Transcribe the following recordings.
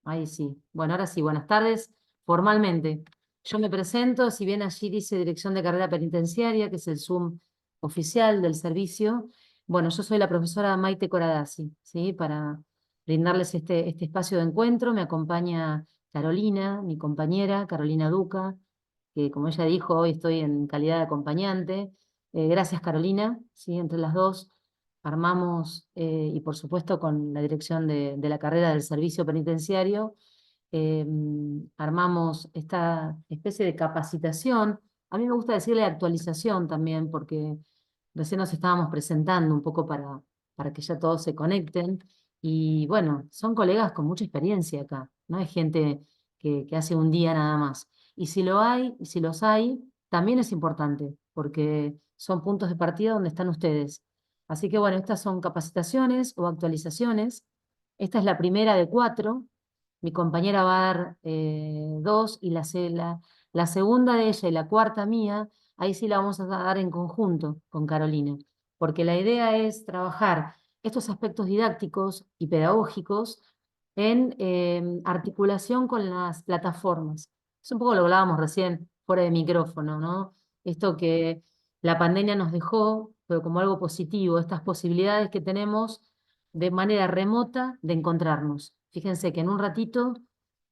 Ahí sí. Bueno, ahora sí, buenas tardes. Formalmente, yo me presento, si bien allí dice Dirección de Carrera Penitenciaria, que es el Zoom oficial del servicio. Bueno, yo soy la profesora Maite Coradasi, ¿sí? Para brindarles este espacio de encuentro. Me acompaña Carolina, mi compañera, Carolina Duca, que como ella dijo, hoy estoy en calidad de acompañante. Gracias, Carolina, ¿sí? Entre las dos armamos, y por supuesto con la dirección de la carrera del servicio penitenciario, eh, armamos esta especie de capacitación. A mí me gusta decirle actualización también, porque recién nos estábamos presentando un poco para que ya todos se conecten. Y bueno, son colegas con mucha experiencia acá, no es gente que hace un día nada más. Y si lo hay, y si los hay, también es importante, porque son puntos de partida donde están ustedes. Así que bueno, estas son capacitaciones o actualizaciones. Esta es la primera de 4. Mi compañera va a dar 2 y la segunda de ella y la cuarta mía, ahí sí la vamos a dar en conjunto con Carolina, porque la idea es trabajar estos aspectos didácticos y pedagógicos en articulación con las plataformas. Es un poco lo que hablábamos recién fuera de micrófono, ¿no? Esto que la pandemia nos dejó, pero como algo positivo, estas posibilidades que tenemos de manera remota de encontrarnos. Fíjense que en un ratito,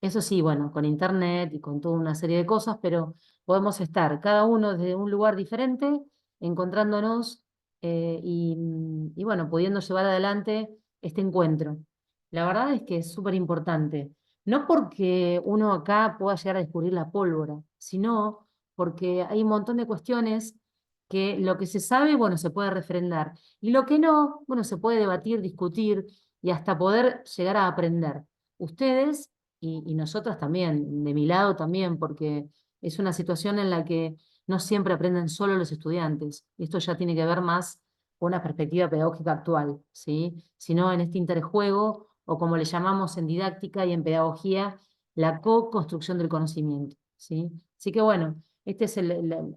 eso sí, bueno, con internet y con toda una serie de cosas, pero podemos estar cada uno desde un lugar diferente, encontrándonos y bueno, pudiendo llevar adelante este encuentro. La verdad es que es súper importante, no porque uno acá pueda llegar a descubrir la pólvora, sino porque hay un montón de cuestiones que lo que se sabe, bueno, se puede refrendar, y lo que no, bueno, se puede debatir, discutir y hasta poder llegar a aprender. Ustedes y nosotras también, de mi lado también, porque es una situación en la que no siempre aprenden solo los estudiantes. Esto ya tiene que ver más con una perspectiva pedagógica actual, ¿sí? Sino en este interjuego, o como le llamamos en didáctica y en pedagogía, la co-construcción del conocimiento, ¿sí? Así que bueno, esta es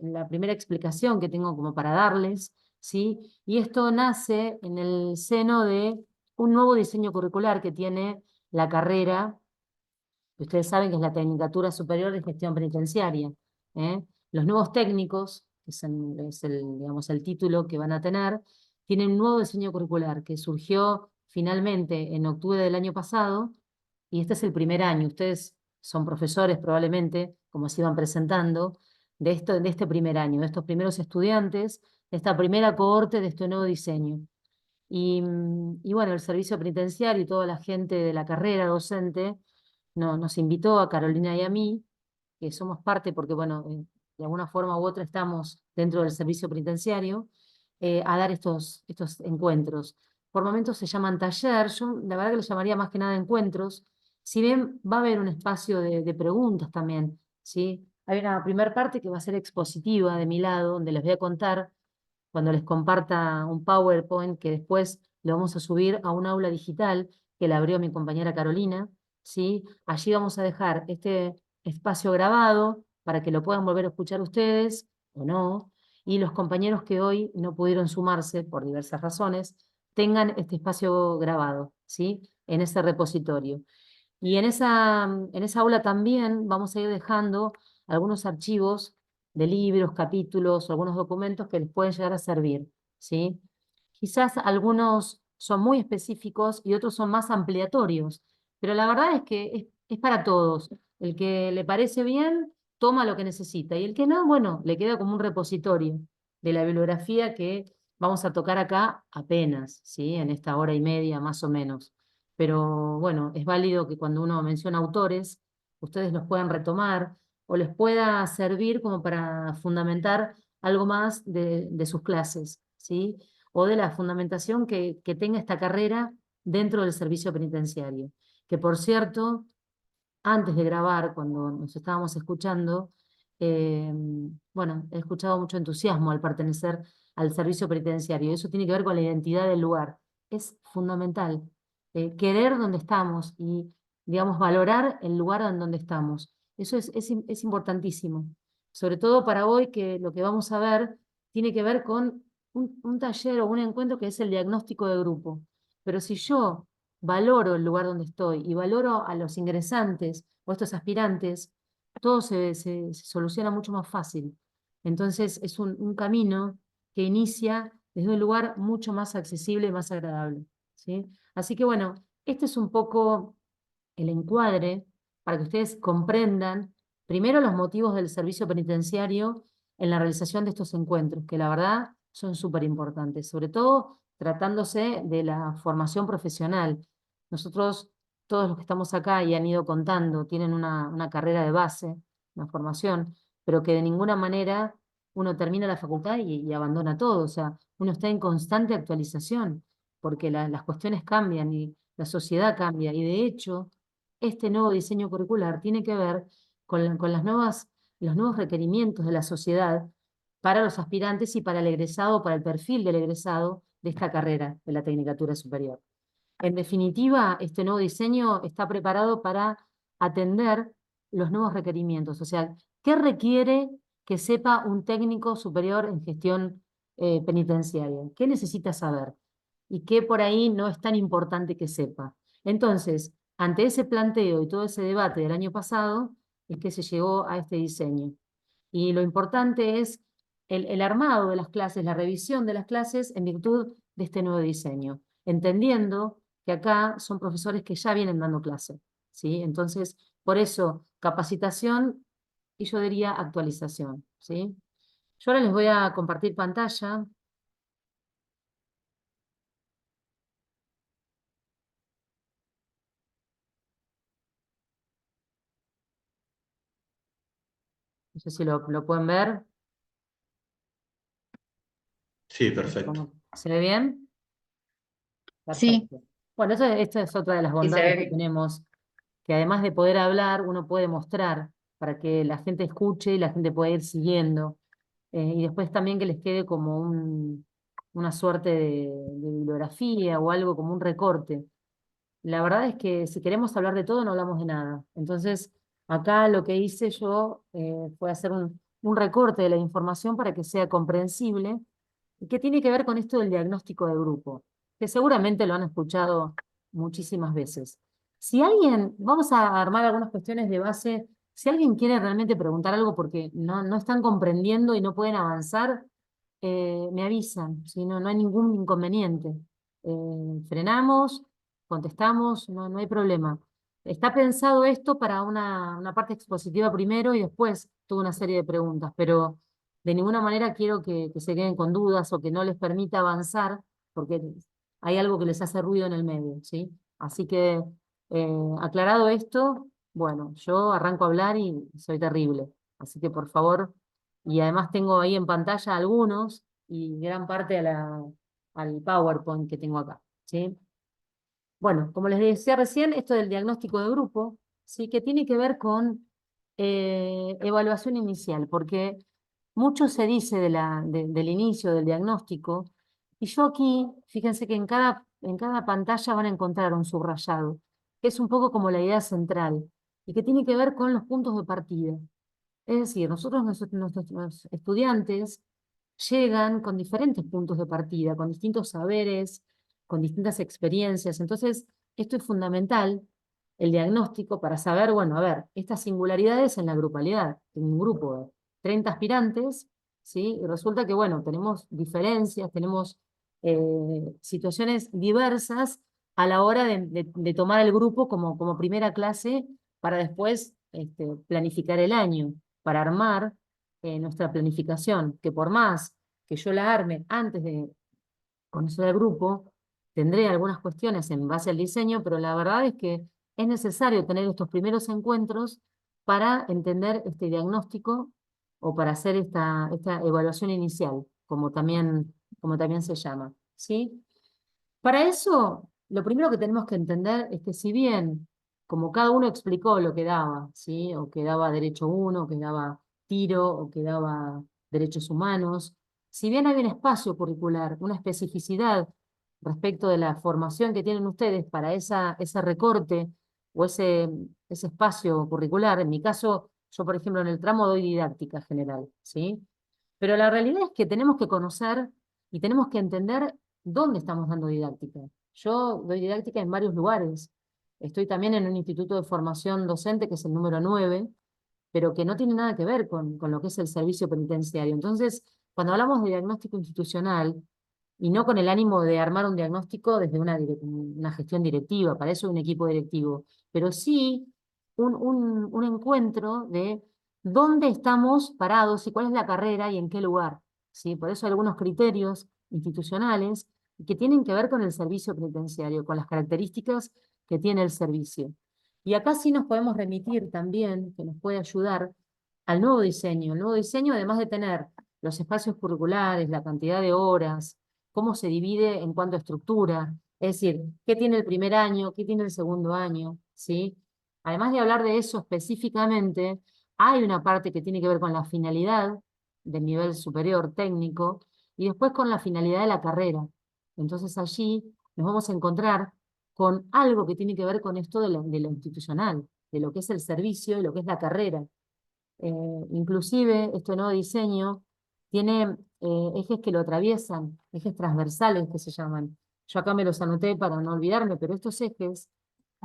la primera explicación que tengo como para darles, ¿sí? Y esto nace en el seno de un nuevo diseño curricular que tiene la carrera, que ustedes saben que es la Tecnicatura Superior de Gestión Penitenciaria, ¿eh? Los nuevos técnicos, que es el, digamos, el título que van a tener, tienen un nuevo diseño curricular que surgió finalmente en octubre del año pasado, y este es el primer año. Ustedes son profesores probablemente, como se iban presentando, de este primer año, de estos primeros estudiantes, de esta primera cohorte de este nuevo diseño. Y bueno, el servicio penitenciario y toda la gente de la carrera docente nos invitó a Carolina y a mí, que somos parte porque, bueno, de alguna forma u otra estamos dentro del servicio penitenciario, a dar estos encuentros. Por momentos se llaman taller, yo la verdad que lo llamaría más que nada encuentros, si bien va a haber un espacio de preguntas también, ¿sí? Hay una primera parte que va a ser expositiva de mi lado, donde les voy a contar cuando les comparta un PowerPoint que después lo vamos a subir a un aula digital que la abrió mi compañera Carolina, ¿sí? Allí vamos a dejar este espacio grabado para que lo puedan volver a escuchar ustedes o no, y los compañeros que hoy no pudieron sumarse por diversas razones, tengan este espacio grabado, ¿sí? En ese repositorio. Y en esa aula también vamos a ir dejando algunos archivos de libros, capítulos, o algunos documentos que les pueden llegar a servir, ¿sí? Quizás algunos son muy específicos y otros son más ampliatorios, pero la verdad es que es para todos. El que le parece bien, toma lo que necesita, y el que no, bueno, le queda como un repositorio de la bibliografía que vamos a tocar acá apenas, ¿sí? En esta hora y media más o menos. Pero bueno, es válido que cuando uno menciona autores, ustedes los puedan retomar o les pueda servir como para fundamentar algo más de sus clases, ¿sí? O de la fundamentación que tenga esta carrera dentro del servicio penitenciario. Que por cierto, antes de grabar, cuando nos estábamos escuchando, eh, bueno, he escuchado mucho entusiasmo al pertenecer al servicio penitenciario. Eso tiene que ver con la identidad del lugar. Es fundamental querer donde estamos y, digamos, valorar el lugar en donde estamos. Eso es importantísimo. Sobre todo para hoy, que lo que vamos a ver tiene que ver con un taller o un encuentro que es el diagnóstico de grupo. Pero si yo valoro el lugar donde estoy y valoro a los ingresantes o estos aspirantes, todo se soluciona mucho más fácil. Entonces es un camino que inicia desde un lugar mucho más accesible y más agradable, ¿sí? Así que bueno, este es un poco el encuadre para que ustedes comprendan primero los motivos del servicio penitenciario en la realización de estos encuentros, que la verdad son súper importantes, sobre todo tratándose de la formación profesional. Nosotros, todos los que estamos acá y han ido contando, tienen una carrera de base, una formación, pero que de ninguna manera uno termina la facultad y abandona todo. O sea, uno está en constante actualización, porque las cuestiones cambian y la sociedad cambia. Y de hecho, este nuevo diseño curricular tiene que ver con los nuevos requerimientos de la sociedad para los aspirantes y para el egresado, para el perfil del egresado de esta carrera de la Tecnicatura Superior. En definitiva, este nuevo diseño está preparado para atender los nuevos requerimientos. O sea, ¿qué requiere que sepa un técnico superior en gestión penitenciaria? ¿Qué necesita saber? Y qué por ahí no es tan importante que sepa. Entonces, ante ese planteo y todo ese debate del año pasado, es que se llegó a este diseño. Y lo importante es el armado de las clases, la revisión de las clases en virtud de este nuevo diseño, entendiendo que acá son profesores que ya vienen dando clase, ¿sí? Entonces, por eso, capacitación y yo diría actualización, ¿sí? Yo ahora les voy a compartir pantalla. No sé si lo pueden ver. Sí, perfecto. ¿Se ve bien? Sí, Perfecto. Bueno, esta es otra de las sí se bondades ve que bien. tenemos, que además de poder hablar, uno puede mostrar para que la gente escuche y la gente pueda ir siguiendo. Y después también que les quede como una suerte de bibliografía o algo como un recorte. La verdad es que si queremos hablar de todo, no hablamos de nada. Entonces, acá lo que hice yo fue hacer un recorte de la información para que sea comprensible y que tiene que ver con esto del diagnóstico de grupo, que seguramente lo han escuchado muchísimas veces. Si alguien, vamos a armar algunas cuestiones de base, si alguien quiere realmente preguntar algo porque no están comprendiendo y no pueden avanzar, me avisan, si no hay ningún inconveniente. Frenamos, contestamos, no hay problema. Está pensado esto para una parte expositiva primero y después toda una serie de preguntas, pero de ninguna manera quiero que se queden con dudas o que no les permita avanzar, porque hay algo que les hace ruido en el medio, ¿sí? Así que, aclarado esto, bueno, yo arranco a hablar y soy terrible. Así que por favor, y además tengo ahí en pantalla algunos y gran parte al PowerPoint que tengo acá, ¿sí? Bueno, como les decía recién, esto del diagnóstico de grupo, ¿sí? Que tiene que ver con evaluación inicial, porque mucho se dice del inicio del diagnóstico, y yo aquí, fíjense que en cada pantalla van a encontrar un subrayado, que es un poco como la idea central, y que tiene que ver con los puntos de partida. Es decir, nuestros estudiantes llegan con diferentes puntos de partida, con distintos saberes, con distintas experiencias. Entonces, esto es fundamental, el diagnóstico, para saber, bueno, a ver, estas singularidades en la grupalidad. Tengo un grupo de 30 aspirantes, ¿sí? Y resulta que, bueno, tenemos diferencias, tenemos situaciones diversas a la hora de tomar el grupo como primera clase para después planificar el año, para armar nuestra planificación, que por más que yo la arme antes de conocer al grupo, tendré algunas cuestiones en base al diseño, pero la verdad es que es necesario tener estos primeros encuentros para entender este diagnóstico o para hacer esta evaluación inicial, como también se llama, ¿sí? Para eso, lo primero que tenemos que entender es que si bien, como cada uno explicó lo que daba, ¿sí? O que daba derecho uno, que daba tiro, o que daba derechos humanos, si bien hay un espacio curricular, una especificidad respecto de la formación que tienen ustedes para ese recorte o ese espacio curricular, en mi caso, yo por ejemplo en el tramo doy didáctica general, ¿sí? Pero la realidad es que tenemos que conocer y tenemos que entender dónde estamos dando didáctica. Yo doy didáctica en varios lugares. Estoy también en un instituto de formación docente, que es el número 9, pero que no tiene nada que ver con lo que es el servicio penitenciario. Entonces, cuando hablamos de diagnóstico institucional, y no con el ánimo de armar un diagnóstico desde una gestión directiva, para eso hay un equipo directivo, pero sí un encuentro de dónde estamos parados y cuál es la carrera y en qué lugar, ¿sí? Por eso hay algunos criterios institucionales que tienen que ver con el servicio penitenciario, con las características que tiene el servicio. Y acá sí nos podemos remitir también, que nos puede ayudar, al nuevo diseño. El nuevo diseño, además de tener los espacios curriculares, la cantidad de horas, cómo se divide en cuanto a estructura, es decir, qué tiene el primer año, qué tiene el segundo año, ¿sí? Además de hablar de eso específicamente, hay una parte que tiene que ver con la finalidad del nivel superior técnico y después con la finalidad de la carrera. Entonces allí nos vamos a encontrar con algo que tiene que ver con esto de lo institucional, de lo que es el servicio y lo que es la carrera. Inclusive este nuevo diseño tiene ejes que lo atraviesan, ejes transversales que se llaman. Yo acá me los anoté para no olvidarme, pero estos ejes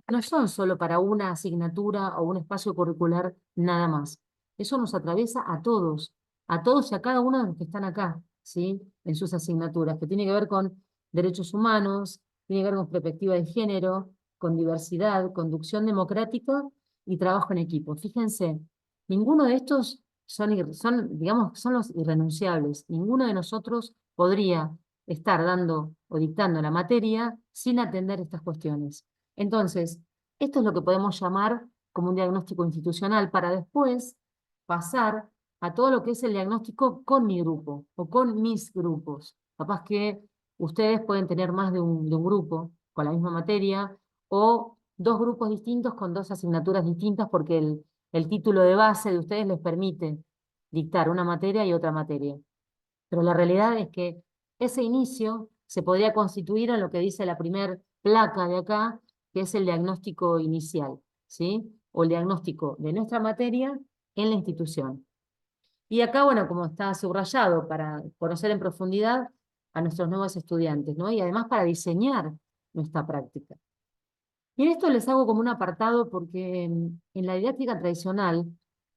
no son solo para una asignatura o un espacio curricular nada más. Eso nos atraviesa a todos y a cada uno de los que están acá, ¿sí? En sus asignaturas, que tiene que ver con derechos humanos, tiene que ver con perspectiva de género, con diversidad, conducción democrática y trabajo en equipo. Fíjense, ninguno de estos digamos, son los irrenunciables. Ninguno de nosotros podría estar dando o dictando la materia sin atender estas cuestiones. Entonces, esto es lo que podemos llamar como un diagnóstico institucional para después pasar a todo lo que es el diagnóstico con mi grupo o con mis grupos. Capaz que ustedes pueden tener más de un grupo con la misma materia o dos grupos distintos con dos asignaturas distintas porque el título de base de ustedes les permite dictar una materia y otra materia. Pero la realidad es que ese inicio se podría constituir en lo que dice la primer placa de acá, que es el diagnóstico inicial, ¿sí? O el diagnóstico de nuestra materia en la institución. Y acá, bueno, como está subrayado, para conocer en profundidad a nuestros nuevos estudiantes, ¿no? Y además para diseñar nuestra práctica. Y en esto les hago como un apartado porque en la didáctica tradicional,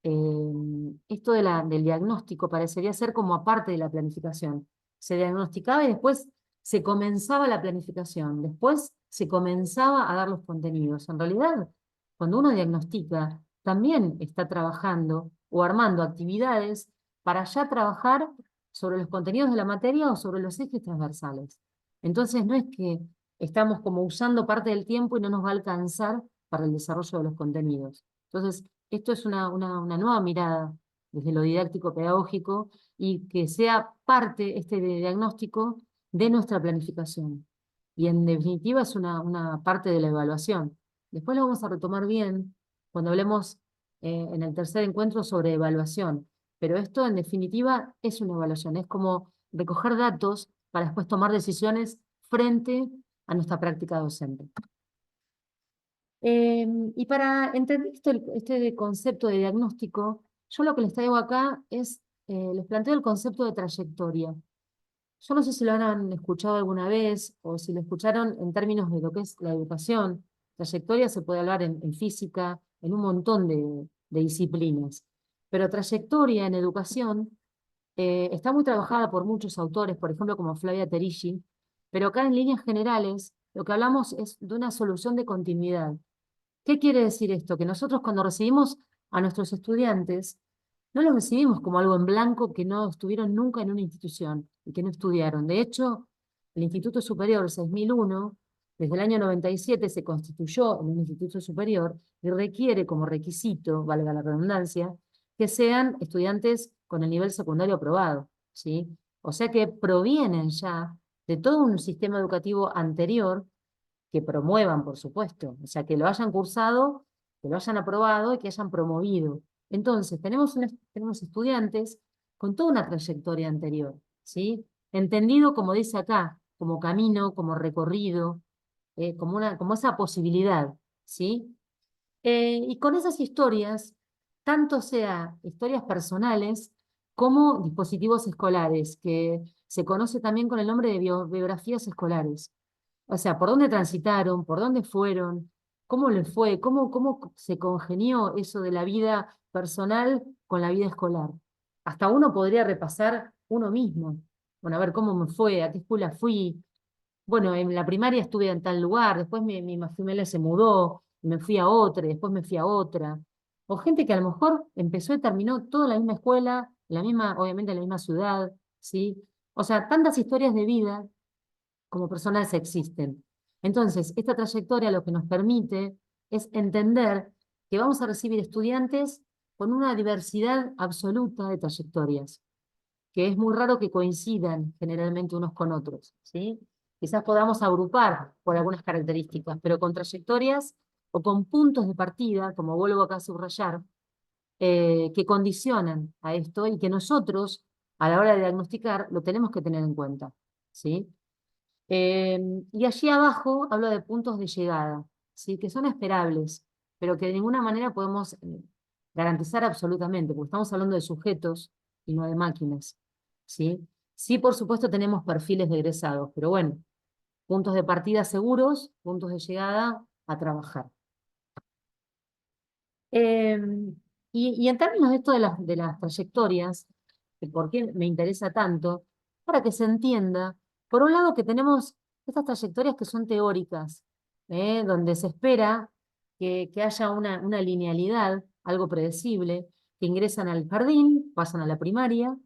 esto del diagnóstico parecería ser como aparte de la planificación. Se diagnosticaba y después se comenzaba la planificación, después se comenzaba a dar los contenidos. En realidad, cuando uno diagnostica, también está trabajando o armando actividades para ya trabajar sobre los contenidos de la materia o sobre los ejes transversales. Entonces no es que estamos como usando parte del tiempo y no nos va a alcanzar para el desarrollo de los contenidos. Entonces, esto es una nueva mirada desde lo didáctico pedagógico y que sea parte este de diagnóstico de nuestra planificación. Y en definitiva es una parte de la evaluación. Después lo vamos a retomar bien cuando hablemos en el tercer encuentro sobre evaluación. Pero esto en definitiva es una evaluación, es como recoger datos para después tomar decisiones frente a nuestra práctica docente. Y para entender este concepto de diagnóstico, yo lo que les traigo acá es, les planteo el concepto de trayectoria. Yo no sé si lo han escuchado alguna vez o si lo escucharon en términos de lo que es la educación. Trayectoria se puede hablar en física, en un montón de disciplinas. Pero trayectoria en educación está muy trabajada por muchos autores, por ejemplo como Flavia Terigi, pero acá en líneas generales lo que hablamos es de una solución de continuidad. ¿Qué quiere decir esto? Que nosotros cuando recibimos a nuestros estudiantes, no los recibimos como algo en blanco que no estuvieron nunca en una institución y que no estudiaron. De hecho, el Instituto Superior 6001, desde el año 97 se constituyó en un instituto superior y requiere como requisito, valga la redundancia, que sean estudiantes con el nivel secundario aprobado, ¿sí? O sea que provienen ya de todo un sistema educativo anterior que promuevan, por supuesto, o sea, que lo hayan cursado, que lo hayan aprobado y que hayan promovido. Entonces, tenemos estudiantes con toda una trayectoria anterior, ¿sí? Entendido, como dice acá, como camino, como recorrido, como esa posibilidad, ¿sí? Y con esas historias, tanto sea historias personales como dispositivos escolares, que se conoce también con el nombre de biografías escolares. O sea, por dónde transitaron, por dónde fueron, cómo les fue, cómo se congenió eso de la vida personal con la vida escolar. Hasta uno podría repasar uno mismo. Bueno, a ver cómo me fue, a qué escuela fui. Bueno, en la primaria estuve en tal lugar, después mi familia se mudó, me fui a otra, y después me fui a otra. O gente que a lo mejor empezó y terminó toda en la misma escuela, la misma, obviamente en la misma ciudad, ¿sí? O sea, tantas historias de vida como personas existen. Entonces, esta trayectoria lo que nos permite es entender que vamos a recibir estudiantes con una diversidad absoluta de trayectorias, que es muy raro que coincidan generalmente unos con otros, ¿sí? Quizás podamos agrupar por algunas características, pero con trayectorias o con puntos de partida, como vuelvo acá a subrayar, que condicionan a esto y que nosotros, a la hora de diagnosticar, lo tenemos que tener en cuenta, ¿sí? Y allí abajo hablo de puntos de llegada, ¿sí? Que son esperables, pero que de ninguna manera podemos garantizar absolutamente, porque estamos hablando de sujetos y no de máquinas, ¿sí? Sí, por supuesto, tenemos perfiles de egresados, pero bueno, puntos de partida seguros, puntos de llegada a trabajar. Eh, y en términos de esto de las trayectorias, de por qué me interesa tanto, para que se entienda, por un lado que tenemos estas trayectorias que son teóricas, donde se espera que haya una linealidad, algo predecible, que ingresan al jardín, pasan a la primaria,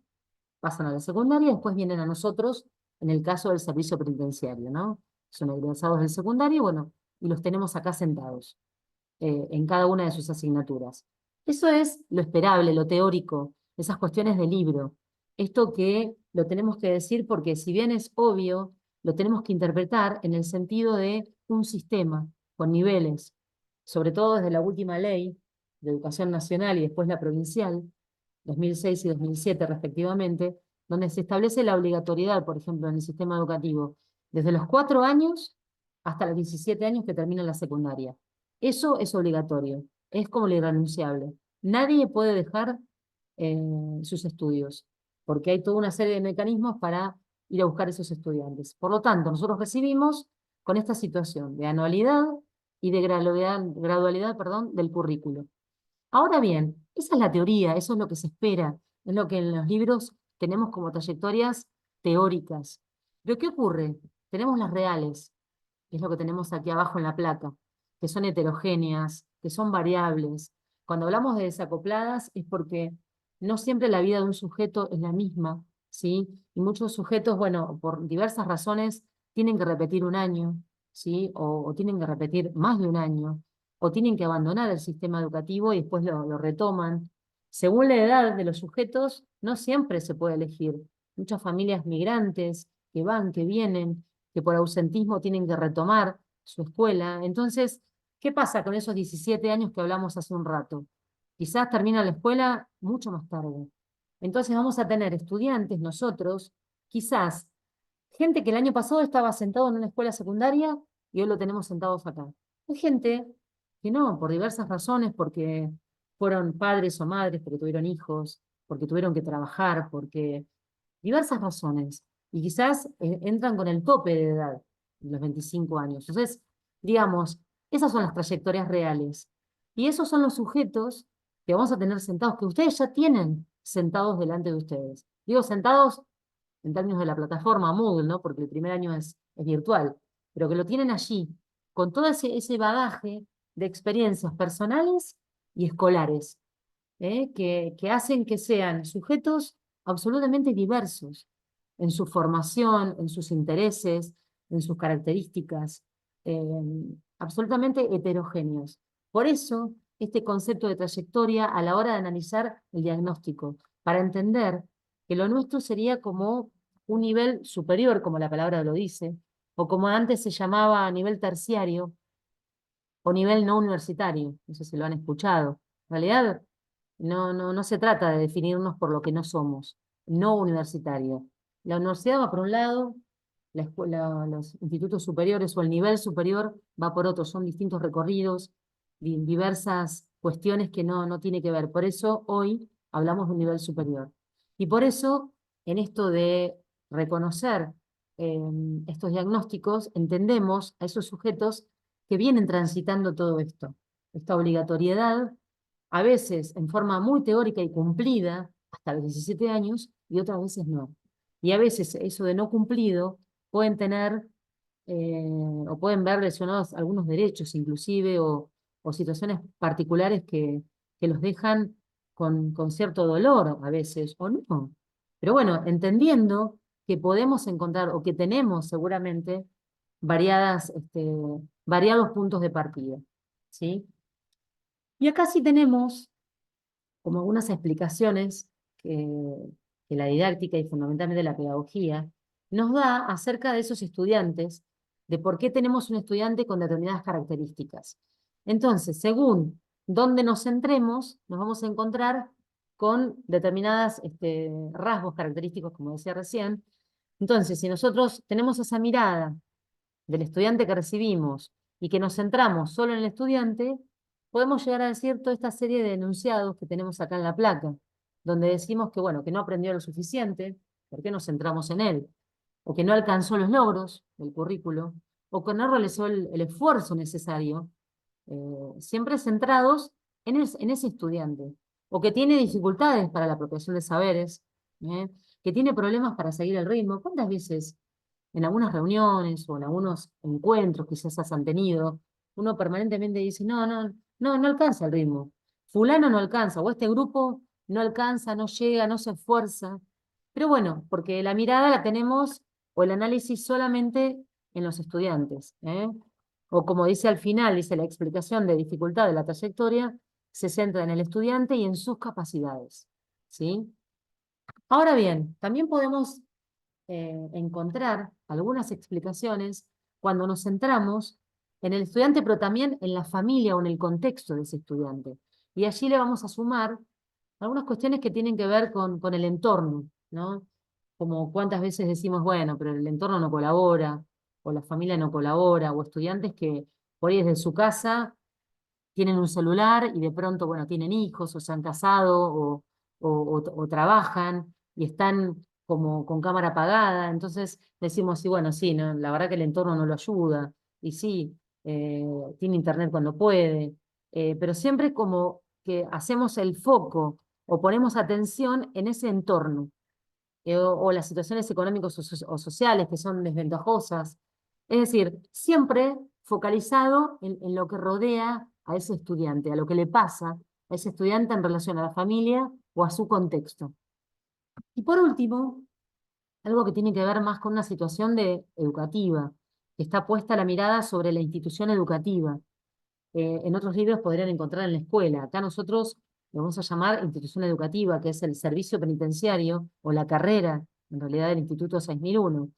pasan a la secundaria y después vienen a nosotros, en el caso del servicio penitenciario, ¿no? Son egresados del secundario, bueno, y los tenemos acá sentados en cada una de sus asignaturas. Eso es lo esperable, lo teórico, esas cuestiones de libro. Esto que lo tenemos que decir porque si bien es obvio, lo tenemos que interpretar en el sentido de un sistema con niveles, sobre todo desde la última ley de educación nacional y después la provincial, 2006 y 2007 respectivamente, donde se establece la obligatoriedad, por ejemplo, en el sistema educativo, desde los 4 años hasta los 17 años que termina la secundaria. Eso es obligatorio, es como lo irrenunciable. Nadie puede dejar sus estudios, porque hay toda una serie de mecanismos para ir a buscar esos estudiantes. Por lo tanto, nosotros recibimos con esta situación de anualidad y de gradualidad, perdón, del currículo. Ahora bien, esa es la teoría, eso es lo que se espera, es lo que en los libros tenemos como trayectorias teóricas. Pero ¿qué ocurre? Tenemos las reales, que es lo que tenemos aquí abajo en la placa, que son heterogéneas, que son variables. Cuando hablamos de desacopladas es porque no siempre la vida de un sujeto es la misma, ¿sí? Y muchos sujetos, bueno, por diversas razones, tienen que repetir un año, ¿sí? O tienen que repetir más de un año, o tienen que abandonar el sistema educativo y después lo retoman. Según la edad de los sujetos, no siempre se puede elegir. Muchas familias migrantes que van, que vienen, que por ausentismo tienen que retomar su escuela. Entonces, ¿qué pasa con esos 17 años que hablamos hace un rato? Quizás terminan la escuela mucho más tarde. Entonces vamos a tener estudiantes, nosotros, quizás gente que el año pasado estaba sentado en una escuela secundaria y hoy lo tenemos sentados acá. Hay gente que no, por diversas razones, porque fueron padres o madres, porque tuvieron hijos, porque tuvieron que trabajar, porque diversas razones. Y quizás entran con el tope de edad, los 25 años. Entonces, digamos, esas son las trayectorias reales. Y esos son los sujetos que vamos a tener sentados, que ustedes ya tienen sentados delante de ustedes. Digo sentados en términos de la plataforma Moodle, ¿no? Porque el primer año es virtual, pero que lo tienen allí, con todo ese bagaje de experiencias personales y escolares, que hacen que sean sujetos absolutamente diversos en su formación, en sus intereses, en sus características, eh, absolutamente heterogéneos. Por eso, este concepto de trayectoria a la hora de analizar el diagnóstico, para entender que lo nuestro sería como un nivel superior, como la palabra lo dice, o como antes se llamaba nivel terciario, o nivel no universitario, no sé si lo han escuchado. En realidad, no se trata de definirnos por lo que no somos, no universitario. La universidad va por un lado, la escuela, los institutos superiores o el nivel superior va por otro, son distintos recorridos, diversas cuestiones que no tiene que ver. Por eso hoy hablamos de un nivel superior. Y por eso, en esto de reconocer estos diagnósticos, entendemos a esos sujetos que vienen transitando todo esto, esta obligatoriedad, a veces en forma muy teórica y cumplida, hasta los 17 años, y otras veces no. Y a veces eso de no cumplido pueden tener, o pueden ver lesionados algunos derechos inclusive, o situaciones particulares que los dejan con cierto dolor a veces, o no. Pero bueno, entendiendo que podemos encontrar, o que tenemos seguramente, variados puntos de partida, ¿sí? Y acá sí tenemos como algunas explicaciones que la didáctica y fundamentalmente la pedagogía nos da acerca de esos estudiantes, de por qué tenemos un estudiante con determinadas características. Entonces, según dónde nos centremos, nos vamos a encontrar con determinadas rasgos característicos, como decía recién. Entonces, si nosotros tenemos esa mirada del estudiante que recibimos y que nos centramos solo en el estudiante, podemos llegar a decir toda esta serie de enunciados que tenemos acá en la placa, donde decimos que, bueno, que no aprendió lo suficiente, ¿por qué nos centramos en él? O que no alcanzó los logros del currículo, o que no realizó el esfuerzo necesario, siempre centrados en ese estudiante, o que tiene dificultades para la apropiación de saberes, que tiene problemas para seguir el ritmo. ¿Cuántas veces en algunas reuniones o en algunos encuentros que quizás han tenido, uno permanentemente dice, no alcanza el ritmo, fulano no alcanza, o este grupo no alcanza, no llega, no se esfuerza? Pero bueno, porque la mirada la tenemos, o el análisis solamente en los estudiantes, o como dice al final, dice la explicación de dificultad de la trayectoria, se centra en el estudiante y en sus capacidades, ¿sí? Ahora bien, también podemos encontrar algunas explicaciones cuando nos centramos en el estudiante, pero también en la familia o en el contexto de ese estudiante. Y allí le vamos a sumar algunas cuestiones que tienen que ver con el entorno, ¿no? Como cuántas veces decimos, bueno, pero el entorno no colabora, o la familia no colabora, o estudiantes que por ahí desde su casa tienen un celular y de pronto, bueno, tienen hijos o se han casado o trabajan y están como con cámara apagada. Entonces decimos, sí, bueno, sí, no, la verdad que el entorno no lo ayuda. Y sí, tiene internet cuando puede. Pero siempre como que hacemos el foco o ponemos atención en ese entorno, o las situaciones económicas o sociales que son desventajosas. Es decir, siempre focalizado en lo que rodea a ese estudiante, a lo que le pasa a ese estudiante en relación a la familia o a su contexto. Y por último, algo que tiene que ver más con una situación educativa, que está puesta la mirada sobre la institución educativa. En otros libros podrían encontrar en la escuela. Acá nosotros lo vamos a llamar institución educativa, que es el servicio penitenciario o la carrera, en realidad, del Instituto 6001.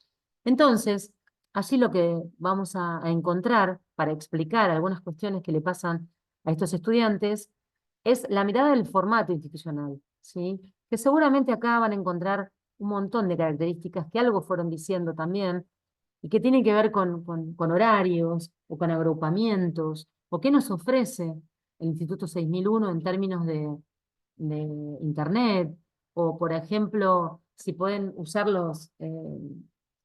Entonces, allí lo que vamos a encontrar para explicar algunas cuestiones que le pasan a estos estudiantes es la mirada del formato institucional, ¿sí? Que seguramente acá van a encontrar un montón de características que algo fueron diciendo también, y que tienen que ver con horarios o con agrupamientos, o qué nos ofrece el Instituto 6001 en términos de Internet, o por ejemplo, si pueden usar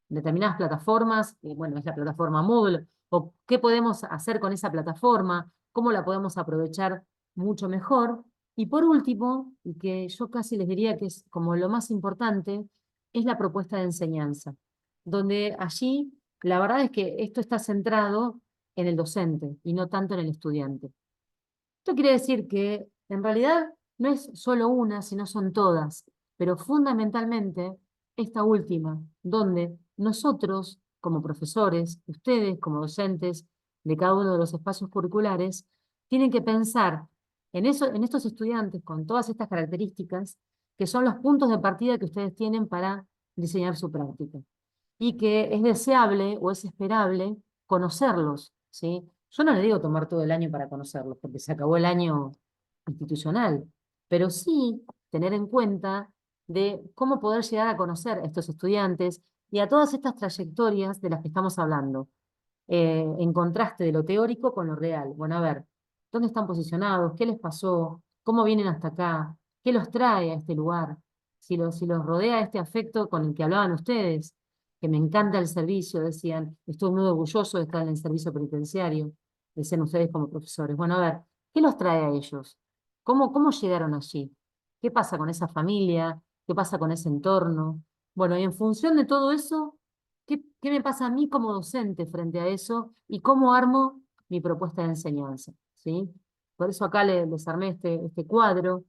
determinadas plataformas, bueno, es la plataforma Moodle, o qué podemos hacer con esa plataforma, cómo la podemos aprovechar mucho mejor. Y por último, y que yo casi les diría que es como lo más importante, es la propuesta de enseñanza, donde allí la verdad es que esto está centrado en el docente y no tanto en el estudiante. Esto quiere decir que en realidad no es solo una, sino son todas, pero fundamentalmente esta última, donde nosotros como profesores, ustedes como docentes de cada uno de los espacios curriculares, tienen que pensar en estos estudiantes con todas estas características, que son los puntos de partida que ustedes tienen para diseñar su práctica. Y que es deseable o es esperable conocerlos, ¿sí? Yo no le digo tomar todo el año para conocerlos, porque se acabó el año institucional, pero sí tener en cuenta de cómo poder llegar a conocer a estos estudiantes y a todas estas trayectorias de las que estamos hablando, en contraste de lo teórico con lo real. Bueno, a ver, ¿dónde están posicionados? ¿Qué les pasó? ¿Cómo vienen hasta acá? ¿Qué los trae a este lugar? Si los rodea este afecto con el que hablaban ustedes. que me encanta el servicio, decían, estoy muy orgulloso de estar en el servicio penitenciario, decían ustedes como profesores. Bueno, a ver, ¿qué los trae a ellos? ¿Cómo llegaron allí? ¿Qué pasa con esa familia? ¿Qué pasa con ese entorno? Bueno, y en función de todo eso, ¿qué me pasa a mí como docente frente a eso? ¿Y cómo armo mi propuesta de enseñanza? ¿Sí? Por eso acá les armé este cuadro,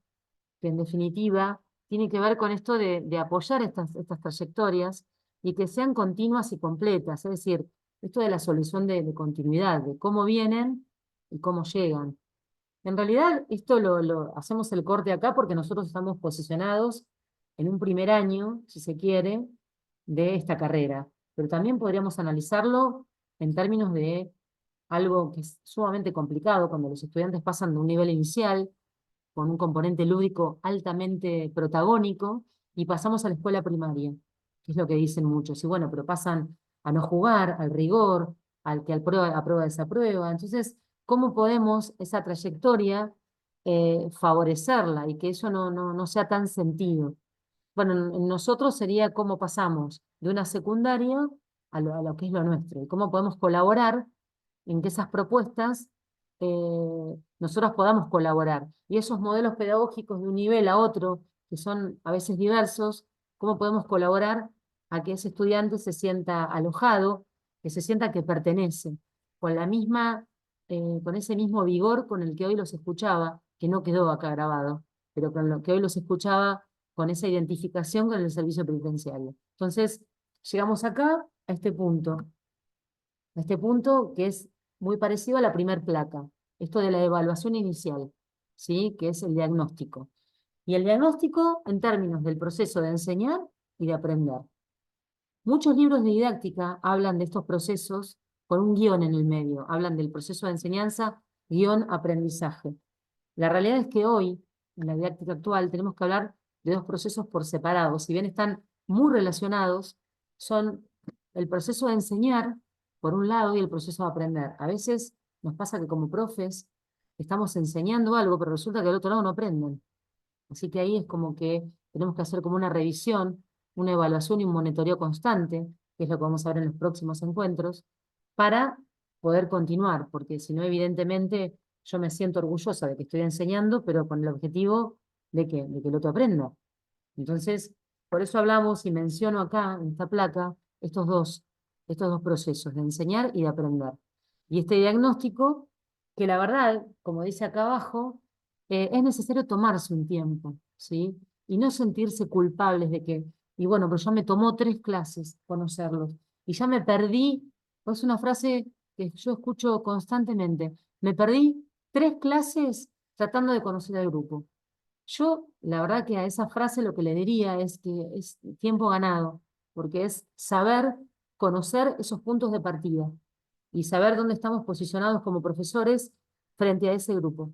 que en definitiva tiene que ver con esto de apoyar estas trayectorias y que sean continuas y completas, es decir, esto de la solución de continuidad, de cómo vienen y cómo llegan. En realidad, esto lo hacemos el corte acá porque nosotros estamos posicionados en un primer año, si se quiere, de esta carrera. Pero también podríamos analizarlo en términos de algo que es sumamente complicado cuando los estudiantes pasan de un nivel inicial con un componente lúdico altamente protagónico y pasamos a la escuela primaria, que es lo que dicen muchos. Y bueno, pero pasan a no jugar, al rigor, al que aprueba desaprueba. Entonces, ¿cómo podemos esa trayectoria favorecerla y que eso no sea tan sentido? Bueno, en nosotros sería cómo pasamos de una secundaria a lo que es lo nuestro y cómo podemos colaborar en que esas propuestas nosotros podamos colaborar. Y esos modelos pedagógicos de un nivel a otro, que son a veces diversos, cómo podemos colaborar a que ese estudiante se sienta alojado, que se sienta que pertenece, con la misma, con ese mismo vigor con el que hoy los escuchaba, que no quedó acá grabado, pero con lo que hoy los escuchaba con esa identificación con el servicio penitenciario. Entonces, llegamos acá a este punto que es muy parecido a la primer placa, esto de la evaluación inicial, ¿sí? Que es el diagnóstico. Y el diagnóstico en términos del proceso de enseñar y de aprender. Muchos libros de didáctica hablan de estos procesos con un guión en el medio, hablan del proceso de enseñanza, guión, aprendizaje. La realidad es que hoy, en la didáctica actual, tenemos que hablar de dos procesos por separado. Si bien están muy relacionados, son el proceso de enseñar, por un lado, y el proceso de aprender. A veces nos pasa que como profes estamos enseñando algo, pero resulta que del otro lado no aprenden. Así que ahí es como que tenemos que hacer como una revisión, una evaluación y un monitoreo constante, que es lo que vamos a ver en los próximos encuentros, para poder continuar, porque si no, evidentemente, yo me siento orgullosa de que estoy enseñando, pero con el objetivo de que el otro aprenda. Entonces, por eso hablamos y menciono acá, en esta placa, estos dos procesos, de enseñar y de aprender. Y este diagnóstico, que la verdad, como dice acá abajo, es necesario tomarse un tiempo, ¿sí? Y no sentirse culpables de que, y bueno, pero ya me tomó 3 clases conocerlos, y ya me perdí, es una frase que yo escucho constantemente, me perdí 3 clases tratando de conocer al grupo. Yo, la verdad que a esa frase lo que le diría es que es tiempo ganado, porque es saber conocer esos puntos de partida y saber dónde estamos posicionados como profesores frente a ese grupo.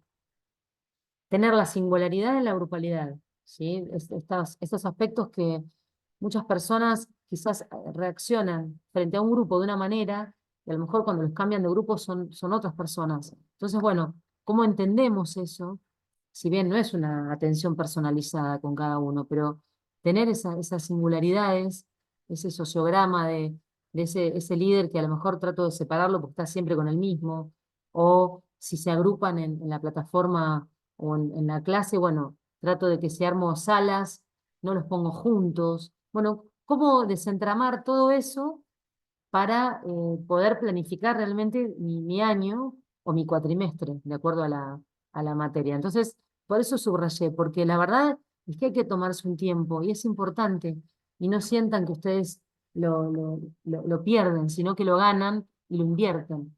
Tener la singularidad en la grupalidad, ¿sí? Estos aspectos que muchas personas quizás reaccionan frente a un grupo de una manera y a lo mejor cuando los cambian de grupo son otras personas. Entonces, bueno, ¿cómo entendemos eso? Si bien no es una atención personalizada con cada uno, pero tener esas singularidades, ese sociograma de ese líder que a lo mejor trato de separarlo porque está siempre con el mismo, o si se agrupan en la plataforma o en la clase, bueno, trato de que si armo salas, no los pongo juntos. Bueno, ¿cómo desentramar todo eso para poder planificar realmente mi año o mi cuatrimestre, de acuerdo a la materia? Entonces, por eso subrayé, porque la verdad es que hay que tomarse un tiempo y es importante, y no sientan que ustedes lo pierden, sino que lo ganan y lo invierten.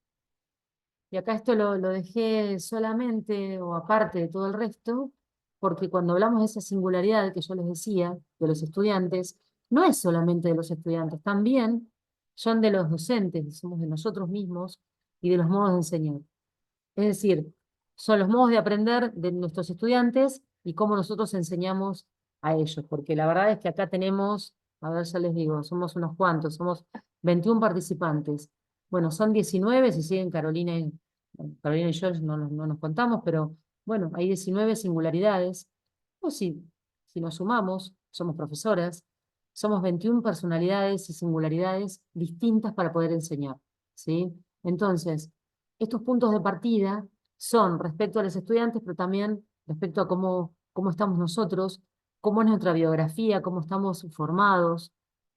Y acá esto lo dejé solamente o aparte de todo el resto, porque cuando hablamos de esa singularidad que yo les decía, de los estudiantes, no es solamente de los estudiantes, también son de los docentes, somos de nosotros mismos y de los modos de enseñar. Es decir, son los modos de aprender de nuestros estudiantes y cómo nosotros enseñamos a ellos, porque la verdad es que acá tenemos, a ver, ya les digo, somos unos cuantos, somos 21 participantes. Bueno, son 19 si siguen Carolina y yo no nos contamos, pero bueno, hay 19 singularidades. O si nos sumamos, somos profesoras, somos 21 personalidades y singularidades distintas para poder enseñar, ¿sí? Entonces, estos puntos de partida son respecto a los estudiantes, pero también respecto a cómo estamos nosotros, cómo es nuestra biografía, cómo estamos formados.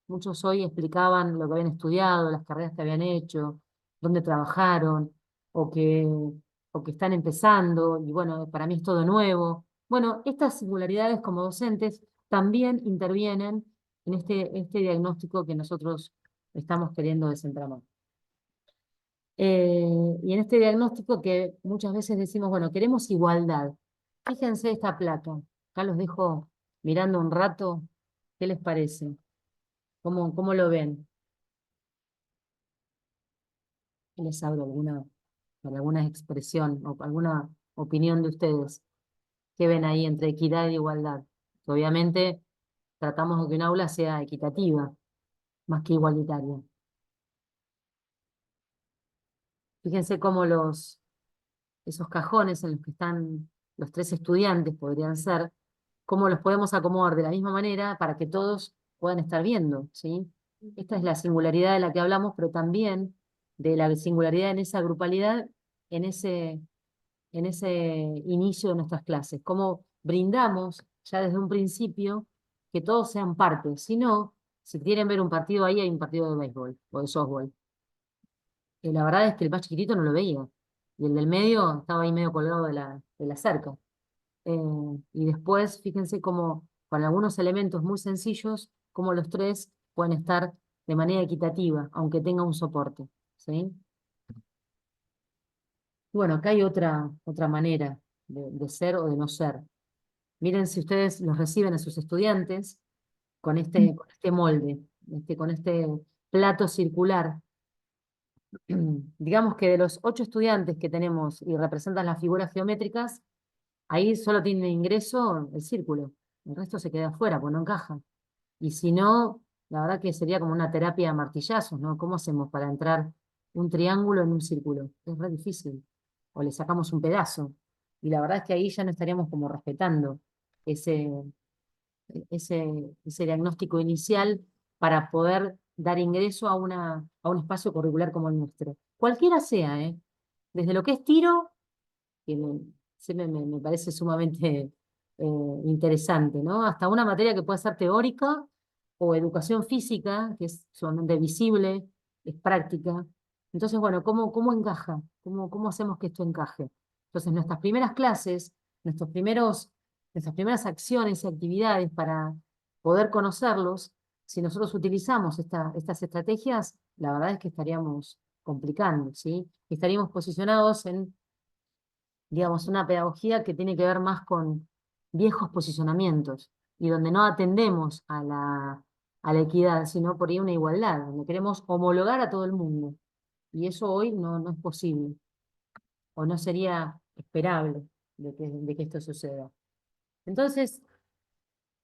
Muchos hoy explicaban lo que habían estudiado, las carreras que habían hecho, dónde trabajaron, o que, o que están empezando, y bueno, para mí es todo nuevo. Bueno, estas singularidades como docentes también intervienen en este diagnóstico que nosotros estamos queriendo desentramar. Y en este diagnóstico que muchas veces decimos, bueno, queremos igualdad. Fíjense esta placa. Acá los dejo mirando un rato. ¿Qué les parece? ¿Cómo lo ven? Les abro alguna expresión o alguna opinión de ustedes. ¿Qué ven ahí entre equidad e igualdad? Obviamente tratamos de que un aula sea equitativa, más que igualitaria. Fíjense cómo esos cajones en los que están los 3 estudiantes, podrían ser, cómo los podemos acomodar de la misma manera para que todos puedan estar viendo, ¿sí? Esta es la singularidad de la que hablamos, pero también de la singularidad en esa grupalidad, en ese inicio de nuestras clases. Cómo brindamos ya desde un principio que todos sean parte. Si no, si quieren ver un partido ahí, hay un partido de béisbol o de softball. La verdad es que el más chiquitito no lo veía. Y el del medio estaba ahí medio colgado de la cerca. Y después, fíjense cómo, con algunos elementos muy sencillos, cómo los 3 pueden estar de manera equitativa, aunque tenga un soporte, ¿sí? Bueno, acá hay otra manera de ser o de no ser. Miren si ustedes los reciben a sus estudiantes con este molde, con este plato circular. Digamos que de los 8 estudiantes que tenemos y representan las figuras geométricas, ahí solo tiene ingreso el círculo. El resto se queda afuera, pues no encaja. Y si no, la verdad que sería como una terapia de martillazos, ¿no? ¿Cómo hacemos para entrar un triángulo en un círculo? Es re difícil. O le sacamos un pedazo. Y la verdad es que ahí ya no estaríamos como respetando ese, ese diagnóstico inicial para poder dar ingreso a un espacio curricular como el nuestro. Cualquiera sea, ¿eh? Desde lo que es tiro, que me parece sumamente interesante, ¿no? Hasta una materia que puede ser teórica o educación física, que es sumamente visible, es práctica. Entonces, bueno, ¿cómo encaja? ¿Cómo hacemos que esto encaje? Entonces, nuestras primeras clases, nuestras primeras acciones y actividades para poder conocerlos, si nosotros utilizamos estas estrategias, la verdad es que estaríamos complicando, ¿sí? Estaríamos posicionados en, digamos, una pedagogía que tiene que ver más con viejos posicionamientos y donde no atendemos a la equidad, sino por ahí una igualdad, donde queremos homologar a todo el mundo. Y eso hoy no es posible, o no sería esperable de que esto suceda. Entonces,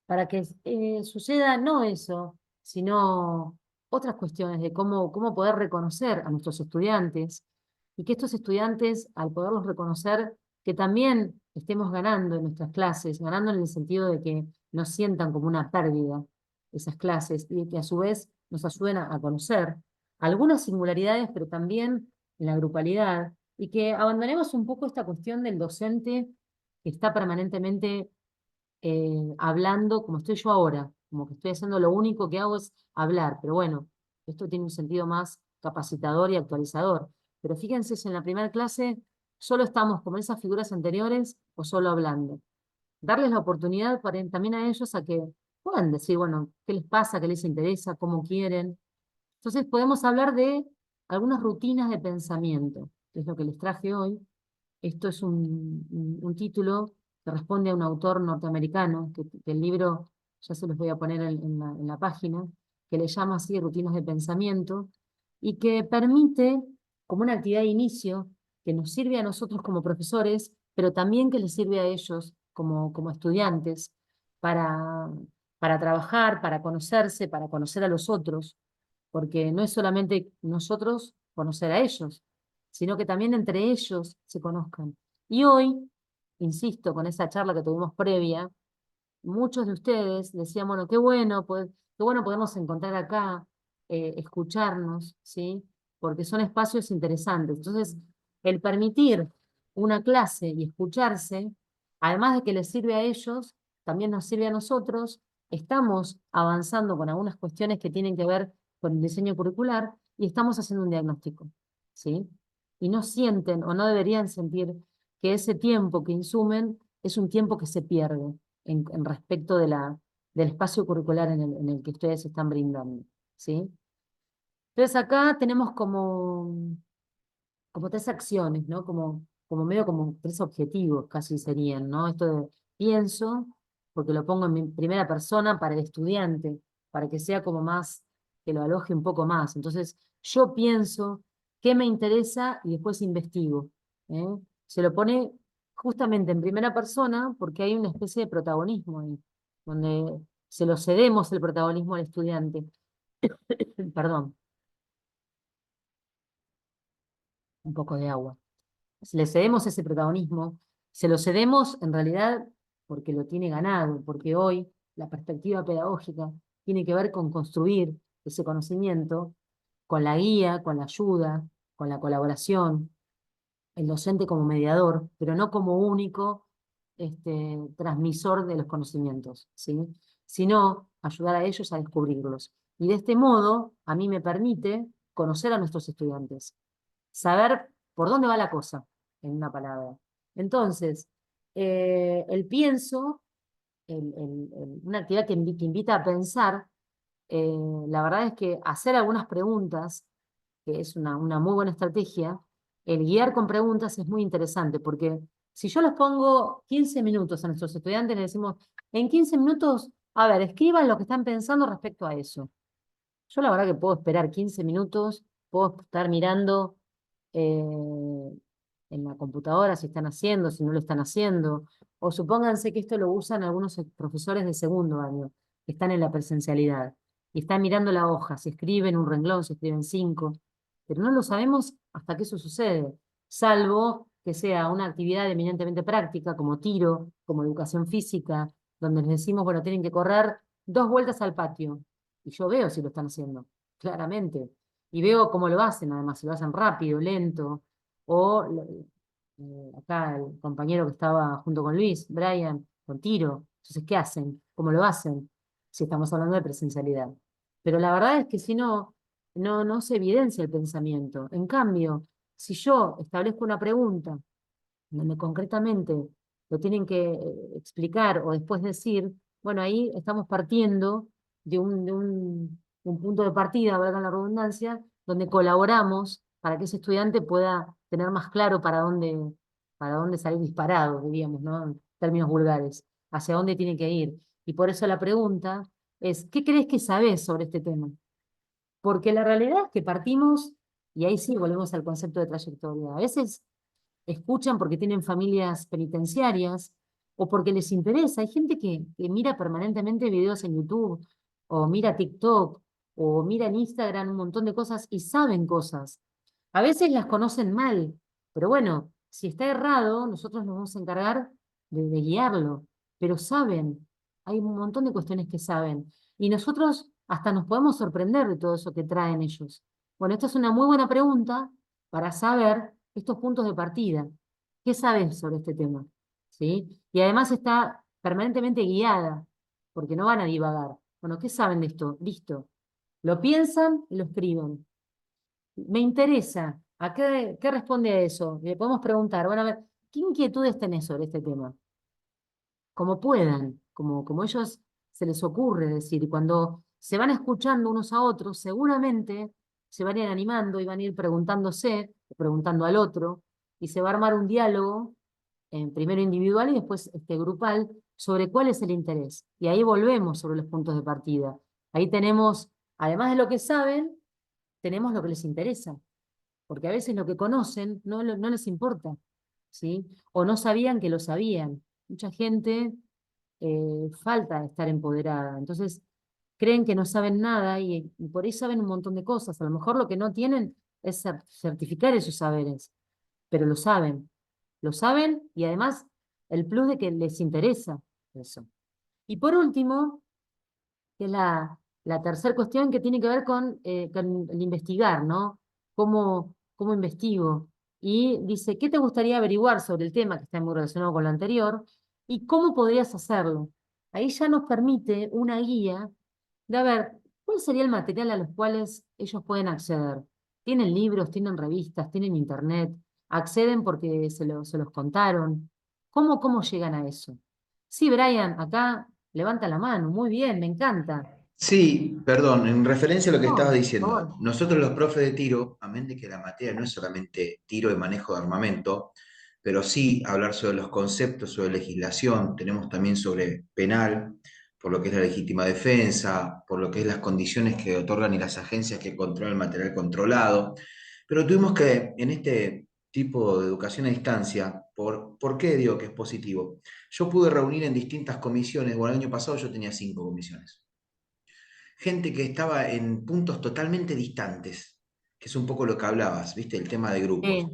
para que suceda no eso, sino otras cuestiones de cómo poder reconocer a nuestros estudiantes y que estos estudiantes, al poderlos reconocer, que también estemos ganando en nuestras clases, ganando en el sentido de que no sientan como una pérdida esas clases y que a su vez nos ayuden a conocer algunas singularidades, pero también en la grupalidad, y que abandonemos un poco esta cuestión del docente que está permanentemente hablando como estoy yo ahora, como que estoy haciendo lo único que hago es hablar, pero bueno, esto tiene un sentido más capacitador y actualizador. Pero fíjense si en la primera clase solo estamos como en esas figuras anteriores o solo hablando. Darles la oportunidad también a ellos a que puedan decir, bueno, qué les pasa, qué les interesa, cómo quieren. Entonces podemos hablar de algunas rutinas de pensamiento, que es lo que les traje hoy. Esto es un título que responde a un autor norteamericano, que el libro, ya se los voy a poner en la página, que le llama así Rutinas de Pensamiento, y que permite, como una actividad de inicio, que nos sirve a nosotros como profesores, pero también que les sirve a ellos como estudiantes, para, para trabajar, para conocerse, para conocer a los otros, porque no es solamente nosotros conocer a ellos, sino que también entre ellos se conozcan. Y hoy, insisto, con esa charla que tuvimos previa, muchos de ustedes decían, bueno, qué bueno, qué bueno podernos encontrar acá, escucharnos, ¿sí? Porque son espacios interesantes. Entonces, el permitir una clase y escucharse, además de que les sirve a ellos, también nos sirve a nosotros. Estamos avanzando con algunas cuestiones que tienen que ver con el diseño curricular y estamos haciendo un diagnóstico, ¿sí? Y no sienten o no deberían sentir que ese tiempo que insumen es un tiempo que se pierde en respecto del espacio curricular en el que ustedes están brindando, ¿sí? Entonces acá tenemos como tres acciones, ¿no? Como medio como tres objetivos casi serían, ¿no? Esto de pienso, porque lo pongo en mi primera persona para el estudiante, para que sea como más, que lo aloje un poco más. Entonces, yo pienso qué me interesa y después investigo, ¿eh? Se lo pone justamente en primera persona porque hay una especie de protagonismo ahí, donde se lo cedemos el protagonismo al estudiante. Perdón, un poco de agua. Le cedemos ese protagonismo, se lo cedemos en realidad porque lo tiene ganado, porque hoy la perspectiva pedagógica tiene que ver con construir ese conocimiento, con la guía, con la ayuda, con la colaboración, el docente como mediador, pero no como único transmisor de los conocimientos, ¿sí? Sino ayudar a ellos a descubrirlos. Y de este modo, a mí me permite conocer a nuestros estudiantes, saber por dónde va la cosa, en una palabra. Entonces, el pienso, una actividad que invita a pensar, la verdad es que hacer algunas preguntas, que es una muy buena estrategia, el guiar con preguntas es muy interesante, porque si yo les pongo 15 minutos a nuestros estudiantes, les decimos, en 15 minutos, a ver, escriban lo que están pensando respecto a eso. Yo la verdad que puedo esperar 15 minutos, puedo estar mirando en la computadora si están haciendo, si no lo están haciendo, o supónganse que esto lo usan algunos profesores de segundo año, que están en la presencialidad, y están mirando la hoja, si escriben un renglón, si escriben 5, pero no lo sabemos hasta que eso sucede, salvo que sea una actividad eminentemente práctica, como tiro, como educación física, donde les decimos, bueno, tienen que correr 2 vueltas al patio, y yo veo si lo están haciendo, claramente. Y veo cómo lo hacen, además, si lo hacen rápido, lento, o acá el compañero que estaba junto con Luis, Brian, con tiro. Entonces, ¿qué hacen? ¿Cómo lo hacen? Si estamos hablando de presencialidad. Pero la verdad es que si no, no se evidencia el pensamiento. En cambio, si yo establezco una pregunta donde concretamente lo tienen que explicar o después decir, bueno, ahí estamos partiendo de un punto de partida, valga la redundancia, donde colaboramos para que ese estudiante pueda tener más claro para dónde salir disparado, diríamos, ¿no? En términos vulgares, hacia dónde tiene que ir. Y por eso la pregunta es, ¿qué crees que sabes sobre este tema? Porque la realidad es que partimos, y ahí sí volvemos al concepto de trayectoria. A veces escuchan porque tienen familias penitenciarias o porque les interesa. Hay gente que mira permanentemente videos en YouTube o mira TikTok o mira en Instagram un montón de cosas y saben cosas. A veces las conocen mal, pero bueno, si está errado, nosotros nos vamos a encargar de guiarlo, pero saben, hay un montón de cuestiones que saben y nosotros hasta nos podemos sorprender de todo eso que traen ellos. Bueno, esta es una muy buena pregunta para saber estos puntos de partida. ¿Qué sabes sobre este tema? ¿Sí? Y además está permanentemente guiada, porque no van a divagar. Bueno, ¿qué saben de esto? Listo. Lo piensan y lo escriben. Me interesa. ¿Qué responde a eso? Le podemos preguntar, bueno, a ver, ¿qué inquietudes tenés sobre este tema? Como puedan, como ellos se les ocurre decir, y cuando se van escuchando unos a otros, seguramente se van a ir animando y van a ir preguntándose, preguntando al otro, y se va a armar un diálogo, primero individual y después grupal, sobre cuál es el interés. Y ahí volvemos sobre los puntos de partida. Ahí tenemos, además de lo que saben, tenemos lo que les interesa, porque a veces lo que conocen no les importa, ¿sí? O no sabían que lo sabían. Mucha gente falta estar empoderada. Entonces, creen que no saben nada y por ahí saben un montón de cosas. A lo mejor lo que no tienen es certificar esos saberes, pero lo saben y además el plus de que les interesa eso. Y por último, que es la tercera cuestión que tiene que ver con el investigar, ¿no? ¿Cómo investigo? Y dice, ¿qué te gustaría averiguar sobre el tema que está muy relacionado con lo anterior? ¿Y cómo podrías hacerlo? Ahí ya nos permite una guía de a ver cuál sería el material a los cuales ellos pueden acceder. ¿Tienen libros, tienen revistas, tienen internet? ¿Acceden porque se los contaron? ¿Cómo llegan a eso? Sí, Brian, acá levanta la mano. Muy bien, me encanta. Sí, perdón, en referencia a lo que No, estabas por diciendo, favor. nosotros los profes de tiro, amén de que la materia no es solamente tiro y manejo de armamento, pero sí hablar sobre los conceptos, sobre legislación, tenemos también sobre penal, por lo que es la legítima defensa, por lo que es las condiciones que otorgan y las agencias que controlan el material controlado, pero tuvimos que, en este tipo de educación a distancia, ¿por qué digo que es positivo? Yo pude reunir en distintas comisiones, bueno, el año pasado yo tenía 5 comisiones, gente que estaba en puntos totalmente distantes, que es un poco lo que hablabas, ¿viste? El tema de grupos. Sí,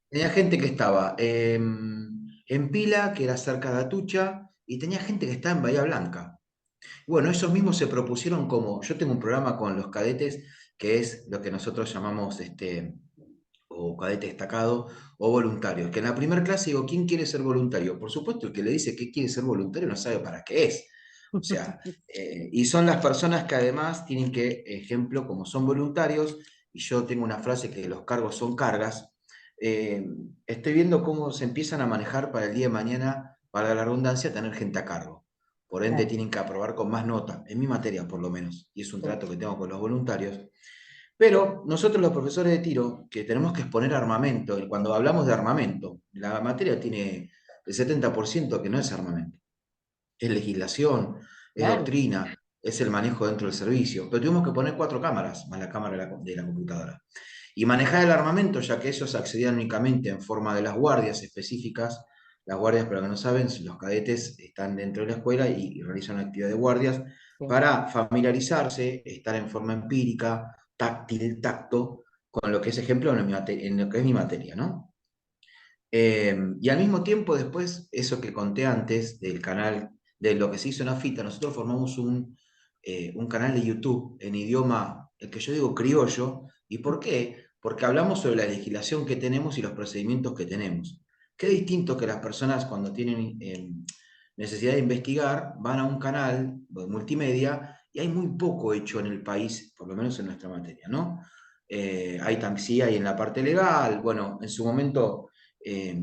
Tenía gente que estaba en Pila, que era cerca de Atucha, y tenía gente que estaba en Bahía Blanca. Bueno, esos mismos se propusieron como, yo tengo un programa con los cadetes, que es lo que nosotros llamamos o cadete destacado o voluntarios, que en la primera clase digo, ¿quién quiere ser voluntario? Por supuesto, el que le dice que quiere ser voluntario no sabe para qué es. O sea, y son las personas que además tienen que, ejemplo, como son voluntarios, y yo tengo una frase que los cargos son cargas, eh, estoy viendo cómo se empiezan a manejar para el día de mañana, para la redundancia, tener gente a cargo. Por ende, claro, tienen que aprobar con más nota, en mi materia por lo menos, y es un sí, trato que tengo con los voluntarios. Pero nosotros los profesores de tiro, que tenemos que exponer armamento, y cuando hablamos de armamento, la materia tiene el 70% que no es armamento, es legislación, es claro. doctrina, es el manejo dentro del servicio. Pero tuvimos que poner 4 cámaras, más la cámara de la computadora. Y manejar el armamento, ya que ellos accedían únicamente en forma de las guardias específicas. Las guardias, para los que no saben, los cadetes están dentro de la escuela y realizan una actividad de guardias Sí, para familiarizarse, estar en forma empírica, táctil, tacto, con lo que es ejemplo en lo que es mi materia, ¿no? Y al mismo tiempo, después, eso que conté antes del canal, de lo que se hizo en AFITA, nosotros formamos un canal de YouTube en idioma, el que yo digo criollo. ¿Y por qué? Porque hablamos sobre la legislación que tenemos y los procedimientos que tenemos. Qué distinto que las personas cuando tienen necesidad de investigar, van a un canal de multimedia y hay muy poco hecho en el país, por lo menos en nuestra materia, ¿no? Sí hay en la parte legal, bueno, en su momento eh,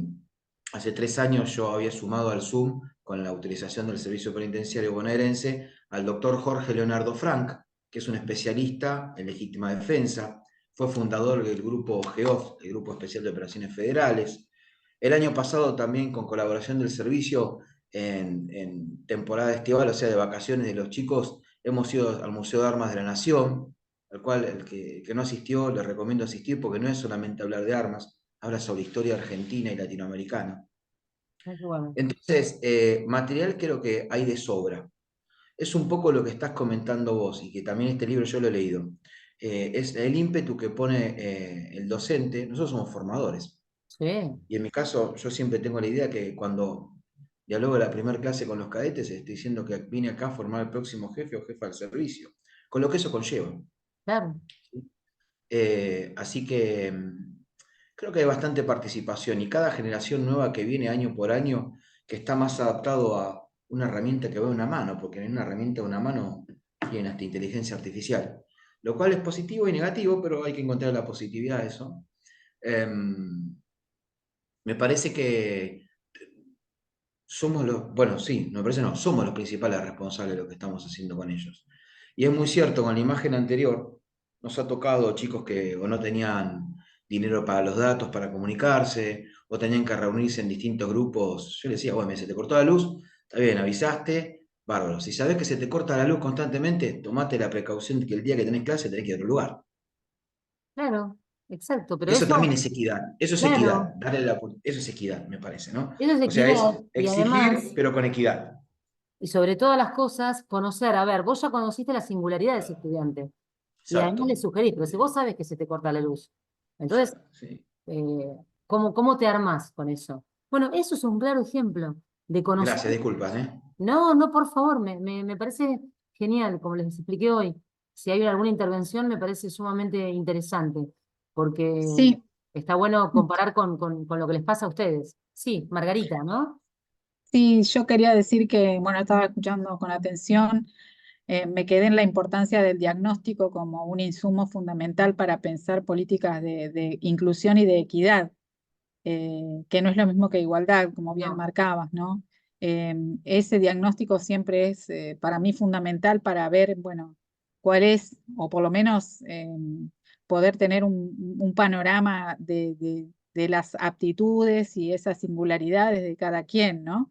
hace 3 años yo había sumado al Zoom con la utilización del Servicio Penitenciario Bonaerense al doctor Jorge Leonardo Frank, que es un especialista en legítima defensa, fue fundador del grupo GEOF, el Grupo Especial de Operaciones Federales. El año pasado también con colaboración del servicio en temporada estival, o sea, de vacaciones de los chicos, hemos ido al Museo de Armas de la Nación, al cual el que no asistió le recomiendo asistir porque no es solamente hablar de armas, habla sobre historia argentina y latinoamericana. qué bueno. Entonces, material creo que hay de sobra. Es un poco lo que estás comentando vos y que también este libro yo lo he leído. Es el ímpetu que pone el docente. Nosotros somos formadores. Sí, Y en mi caso, yo siempre tengo la idea que cuando dialogo la primera clase con los cadetes, estoy diciendo que vine acá a formar el próximo jefe o jefa del servicio, con lo que eso conlleva. claro. ¿Sí? Así que creo que hay bastante participación y cada generación nueva que viene año por año, que está más adaptado a una herramienta que va de una mano, porque en una herramienta de una mano tiene hasta inteligencia artificial, lo cual es positivo y negativo, pero hay que encontrar la positividad de eso. Em, Me parece que somos los, bueno, sí, me parece no, somos los principales responsables de lo que estamos haciendo con ellos. Y es muy cierto, con la imagen anterior, nos ha tocado chicos que o no tenían dinero para los datos, para comunicarse, o tenían que reunirse en distintos grupos. Yo les decía, bueno, se te cortó la luz, está bien, avisaste, bárbaro. Si sabes que se te corta la luz constantemente, tomate la precaución de que el día que tenés clase tenés que ir a otro lugar. Claro, exacto. Pero Eso también eso, es equidad, eso es equidad, claro, eso es equidad, me parece, ¿no? eso es O sea, es equidad. Y exigir, además, pero con equidad. y sobre todas las cosas, conocer. A ver, vos ya conociste la singularidad de ese estudiante. Y además le Exacto. sugerís, pero si vos sabes que se te corta la luz. Entonces, Sí. eh, ¿cómo te armás con eso? Bueno, eso es un claro ejemplo de conocer. Gracias, disculpas, ¿eh? No, no, por favor, me parece genial, como les expliqué hoy. Si hay alguna intervención, me parece sumamente interesante, porque Sí, está bueno comparar con lo que les pasa a ustedes. Sí, Margarita, ¿no? sí, yo quería decir que, bueno, estaba escuchando con atención, me quedé en la importancia del diagnóstico como un insumo fundamental para pensar políticas de inclusión y de equidad, que no es lo mismo que igualdad, como bien No, marcabas, ¿no? Ese diagnóstico siempre es para mí fundamental para ver, bueno, cuál es, o por lo menos poder tener un panorama de las aptitudes y esas singularidades de cada quien, ¿no?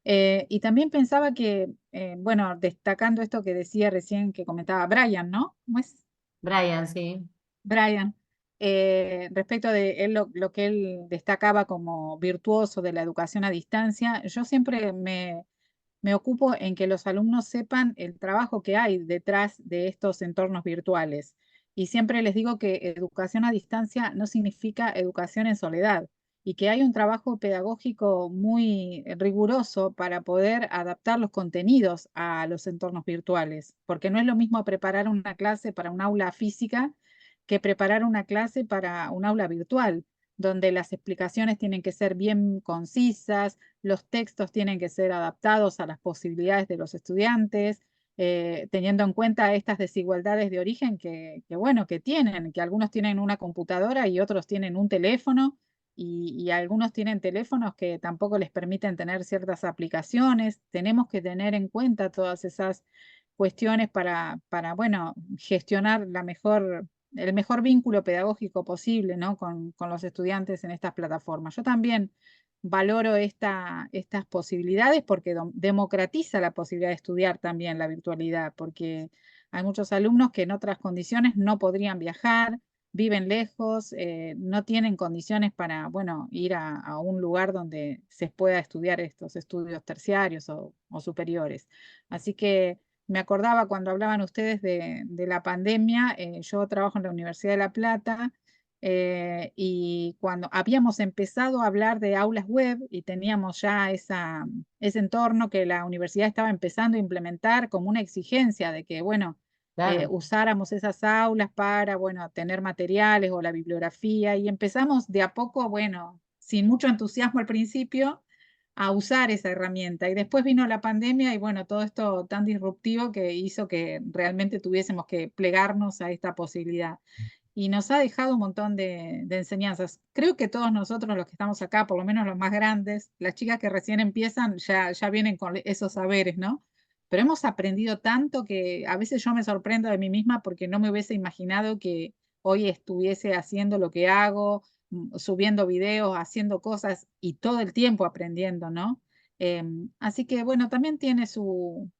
Y también pensaba que, bueno, destacando esto que decía recién, que comentaba Brian, ¿no? ¿Cómo es? Brian, sí. Brian, respecto de él, lo que él destacaba como virtuoso de la educación a distancia, yo siempre me ocupo en que los alumnos sepan el trabajo que hay detrás de estos entornos virtuales. Y siempre les digo que educación a distancia no significa educación en soledad y que hay un trabajo pedagógico muy riguroso para poder adaptar los contenidos a los entornos virtuales, porque no es lo mismo preparar una clase para un aula física que preparar una clase para un aula virtual, donde las explicaciones tienen que ser bien concisas, los textos tienen que ser adaptados a las posibilidades de los estudiantes, teniendo en cuenta estas desigualdades de origen bueno, que tienen, que algunos tienen una computadora y otros tienen un teléfono, y algunos tienen teléfonos que tampoco les permiten tener ciertas aplicaciones. Tenemos que tener en cuenta todas esas cuestiones para bueno, gestionar el mejor vínculo pedagógico posible, ¿no? Con los estudiantes en estas plataformas. Yo también valoro estas posibilidades porque democratiza la posibilidad de estudiar también la virtualidad, porque hay muchos alumnos que en otras condiciones no podrían viajar, viven lejos, no tienen condiciones para, bueno, ir a un lugar donde se pueda estudiar estos estudios terciarios o superiores. Así que me acordaba cuando hablaban ustedes de la pandemia, yo trabajo en la Universidad de La Plata, y cuando habíamos empezado a hablar de aulas web y teníamos ya ese entorno que la universidad estaba empezando a implementar como una exigencia de que, bueno, Claro. usáramos esas aulas para, bueno, tener materiales o la bibliografía, y empezamos de a poco, bueno, sin mucho entusiasmo al principio, a usar esa herramienta. Y después vino la pandemia y bueno, todo esto tan disruptivo que hizo que realmente tuviésemos que plegarnos a esta posibilidad. Y nos ha dejado un montón de enseñanzas. Creo que todos nosotros los que estamos acá, por lo menos los más grandes, las chicas que recién empiezan, ya vienen con esos saberes, ¿no? Pero hemos aprendido tanto que a veces yo me sorprendo de mí misma porque no me hubiese imaginado que hoy estuviese haciendo lo que hago, subiendo videos, haciendo cosas y todo el tiempo aprendiendo, ¿no? Así que bueno, también tiene su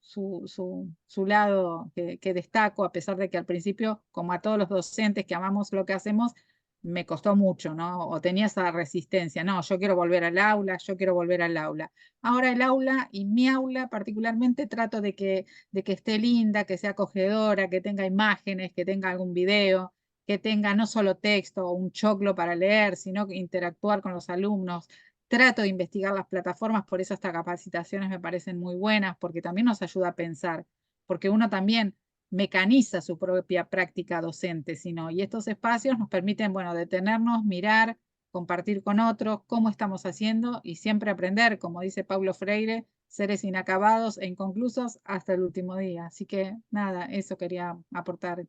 lado que destaco, a pesar de que al principio, como a todos los docentes que amamos lo que hacemos, me costó mucho, ¿no? O tenía esa resistencia, no, yo quiero volver al aula, yo quiero volver al aula. Ahora el aula y mi aula particularmente trato de que esté linda, que sea acogedora, que tenga imágenes, que tenga algún video, que tenga no solo texto o un choclo para leer, sino que interactuar con los alumnos. Trato de investigar las plataformas, por eso estas capacitaciones me parecen muy buenas, porque también nos ayuda a pensar, porque uno también mecaniza su propia práctica docente, sino, y estos espacios nos permiten, bueno, detenernos, mirar, compartir con otros cómo estamos haciendo y siempre aprender, como dice Paulo Freire, seres inacabados e inconclusos hasta el último día. Así que nada, eso quería aportar.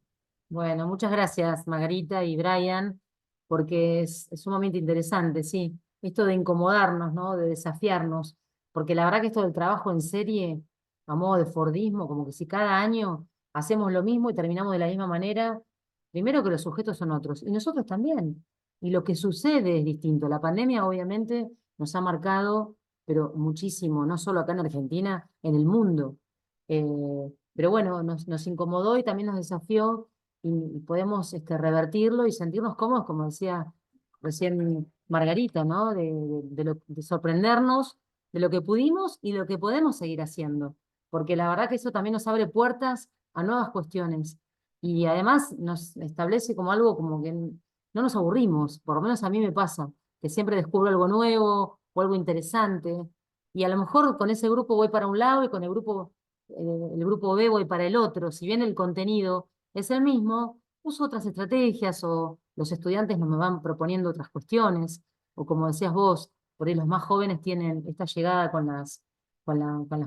Bueno, muchas gracias, Margarita y Brian, porque es sumamente interesante, sí. Esto de incomodarnos, ¿no? De desafiarnos, porque la verdad que esto del trabajo en serie, a modo de Fordismo, como que si cada año hacemos lo mismo y terminamos de la misma manera, primero que los sujetos son otros, y nosotros también. Y lo que sucede es distinto. La pandemia obviamente nos ha marcado, pero muchísimo, no solo acá en Argentina, en el mundo. Pero bueno, nos incomodó y también nos desafió y podemos revertirlo y sentirnos cómodos, como decía recién Margarita, ¿no? De sorprendernos de lo que pudimos y lo que podemos seguir haciendo, porque la verdad que eso también nos abre puertas a nuevas cuestiones y además nos establece como algo como que no nos aburrimos, por lo menos a mí me pasa, que siempre descubro algo nuevo o algo interesante. y a lo mejor con ese grupo voy para un lado y con el grupo B voy para el otro. Si bien el contenido es el mismo, uso otras estrategias o los estudiantes no me van proponiendo otras cuestiones, o como decías vos, por ahí los más jóvenes tienen esta llegada con las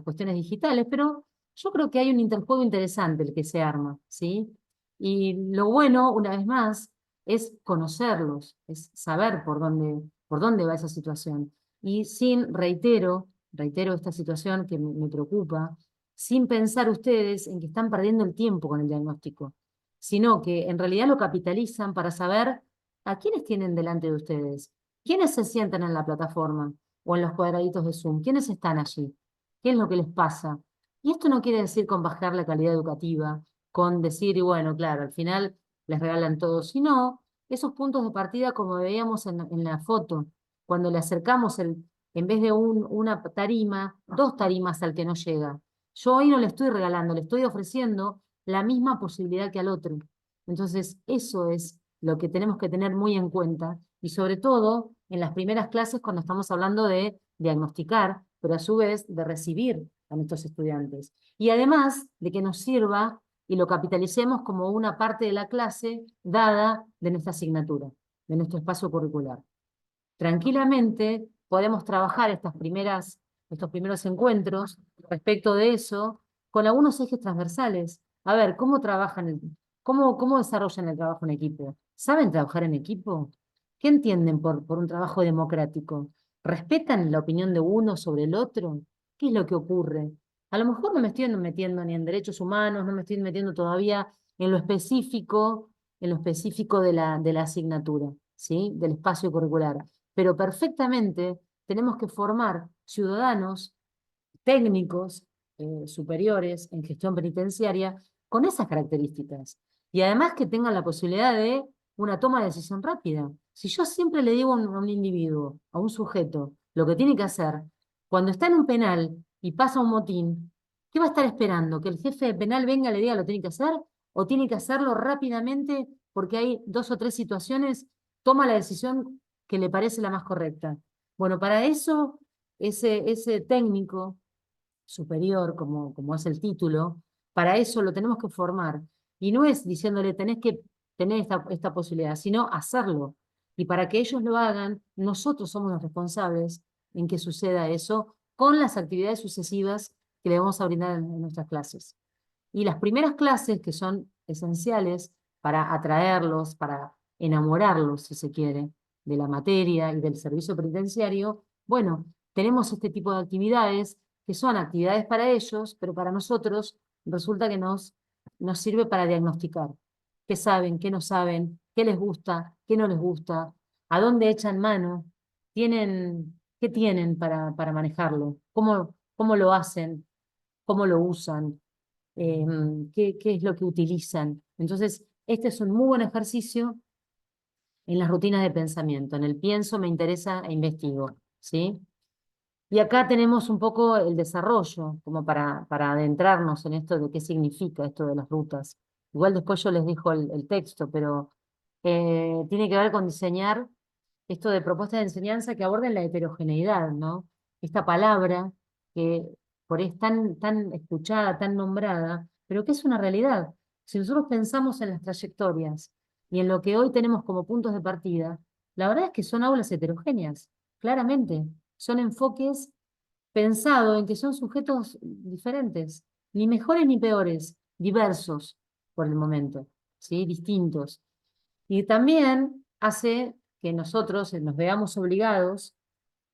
cuestiones digitales, pero yo creo que hay un interjuego interesante el que se arma, ¿sí? Y lo bueno, una vez más, es conocerlos, es saber por dónde va esa situación. Y sin, reitero esta situación que me preocupa, sin pensar ustedes en que están perdiendo el tiempo con el diagnóstico, sino que en realidad lo capitalizan para saber a quiénes tienen delante de ustedes, quiénes se sientan en la plataforma o en los cuadraditos de Zoom, quiénes están allí, qué es lo que les pasa. Y esto no quiere decir con bajar la calidad educativa, con decir, y bueno, claro, al final les regalan todo, sino esos puntos de partida como veíamos en la foto, cuando le acercamos en vez de una tarima, dos tarimas al que no llega. Yo hoy no le estoy regalando, le estoy ofreciendo la misma posibilidad que al otro. Entonces, eso es lo que tenemos que tener muy en cuenta y sobre todo en las primeras clases cuando estamos hablando de diagnosticar, pero a su vez de recibir a nuestros estudiantes. Y además de que nos sirva y lo capitalicemos como una parte de la clase dada de nuestra asignatura, de nuestro espacio curricular. Tranquilamente podemos trabajar estos primeros encuentros respecto de eso con algunos ejes transversales. A ver, ¿cómo trabajan, cómo desarrollan el trabajo en equipo? ¿Saben trabajar en equipo? ¿Qué entienden por un trabajo democrático? ¿Respetan la opinión de uno sobre el otro? ¿Qué es lo que ocurre? A lo mejor no me estoy metiendo ni en derechos humanos, no me estoy metiendo todavía en lo específico de la asignatura, ¿sí? Del espacio curricular. Pero perfectamente tenemos que formar ciudadanos técnicos superiores en gestión penitenciaria con esas características. Y además que tengan la posibilidad de una toma de decisión rápida. Si yo siempre le digo a un individuo, a un sujeto, lo que tiene que hacer, cuando está en un penal y pasa un motín, ¿qué va a estar esperando? ¿Que el jefe de penal venga y le diga lo tiene que hacer? ¿O tiene que hacerlo rápidamente porque hay dos o tres situaciones? Toma la decisión que le parece la más correcta. Bueno, para eso, ese técnico superior, como es el título, para eso lo tenemos que formar. Y no es diciéndole tenés que tener esta posibilidad, sino hacerlo. Y para que ellos lo hagan, nosotros somos los responsables en que suceda eso con las actividades sucesivas que le vamos a brindar en nuestras clases. Y las primeras clases, que son esenciales para atraerlos, para enamorarlos, si se quiere, de la materia y del servicio penitenciario, bueno, tenemos este tipo de actividades que son actividades para ellos, pero para nosotros resulta que nos sirve para diagnosticar qué saben, qué no saben, qué les gusta, qué no les gusta, a dónde echan mano, qué tienen para manejarlo, cómo lo hacen, cómo lo usan, eh, qué es lo que utilizan. Entonces, este es un muy buen ejercicio en las rutinas de pensamiento. En el pienso, me interesa e investigo, ¿sí? Y acá tenemos un poco el desarrollo, como para adentrarnos en esto de qué significa esto de las rutas. Igual después yo les dejo el texto, pero tiene que ver con diseñar esto de propuestas de enseñanza que aborden la heterogeneidad, ¿no? Esta palabra que por ahí es tan escuchada, tan nombrada, pero que es una realidad. Si nosotros pensamos en las trayectorias y en lo que hoy tenemos como puntos de partida, la verdad es que son aulas heterogéneas, claramente. Son enfoques pensados en que son sujetos diferentes, ni mejores ni peores, diversos por el momento, ¿sí? Distintos. Y también hace que nosotros nos veamos obligados,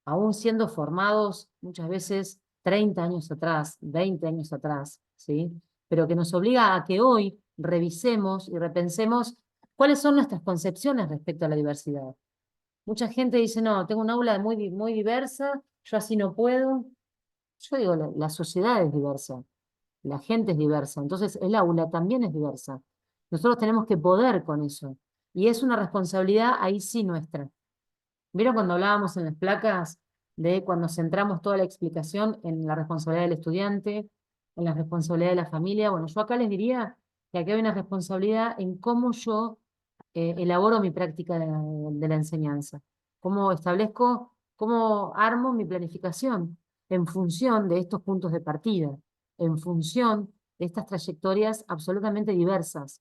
aún siendo formados muchas veces 30 años atrás, 20 años atrás, ¿sí? Pero que nos obliga a que hoy revisemos y repensemos cuáles son nuestras concepciones respecto a la diversidad. Mucha gente dice, no, tengo un aula muy diversa, yo así no puedo. Yo digo, la sociedad es diversa, la gente es diversa, entonces el aula también es diversa. Nosotros tenemos que poder con eso. Y es una responsabilidad ahí sí nuestra. ¿Vieron cuando hablábamos en las placas de cuando centramos toda la explicación en la responsabilidad del estudiante, en la responsabilidad de la familia? Bueno, yo acá les diría que aquí hay una responsabilidad en cómo yo elaboro mi práctica de la enseñanza, cómo establezco, cómo armo mi planificación. en función de estos puntos de partida, en función de estas trayectorias absolutamente diversas,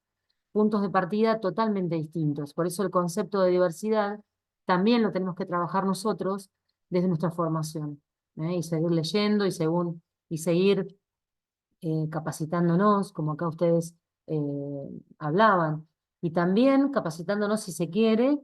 puntos de partida totalmente distintos. Por eso el concepto de diversidad también lo tenemos que trabajar nosotros desde nuestra formación, y seguir leyendo y seguir capacitándonos, como acá ustedes hablaban, y también capacitándonos, si se quiere,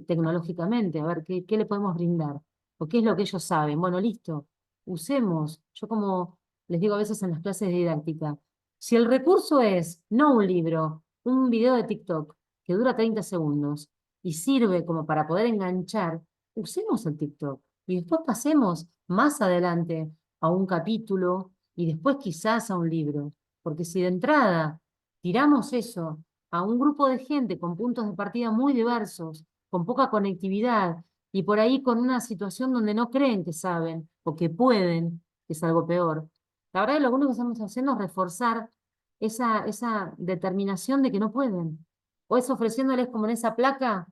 tecnológicamente, a ver qué le podemos brindar, o qué es lo que ellos saben. Bueno, listo, usemos. Yo como les digo a veces en las clases de didáctica, si el recurso es no un libro, un video de TikTok que dura 30 segundos y sirve como para poder enganchar, usemos el TikTok y después pasemos más adelante a un capítulo y después quizás a un libro. Porque si de entrada tiramos eso a un grupo de gente con puntos de partida muy diversos, con poca conectividad y por ahí con una situación donde no creen que saben o que pueden, que es algo peor, la verdad es que lo único que estamos haciendo es reforzar esa determinación de que no pueden. O es ofreciéndoles como en esa placa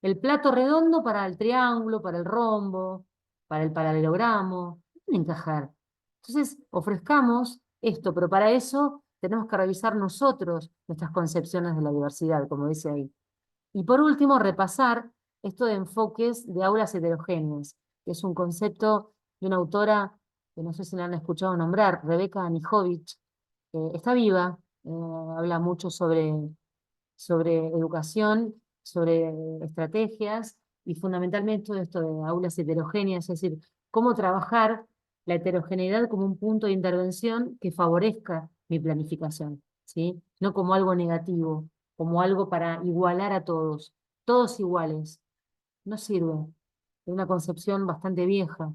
el plato redondo para el triángulo, para el rombo, para el paralelogramo. No pueden encajar. Entonces, ofrezcamos esto, pero para eso tenemos que revisar nosotros nuestras concepciones de la diversidad, como dice ahí. Y por último, repasar esto de enfoques de aulas heterogéneas, que es un concepto de una autora que no sé si la han escuchado nombrar, Rebeca Anijovic, está viva, habla mucho sobre educación, sobre estrategias y fundamentalmente esto de aulas heterogéneas, es decir, cómo trabajar la heterogeneidad como un punto de intervención que favorezca mi planificación, ¿sí? No como algo negativo, como algo para igualar a todos iguales. No sirve. Es una concepción bastante vieja,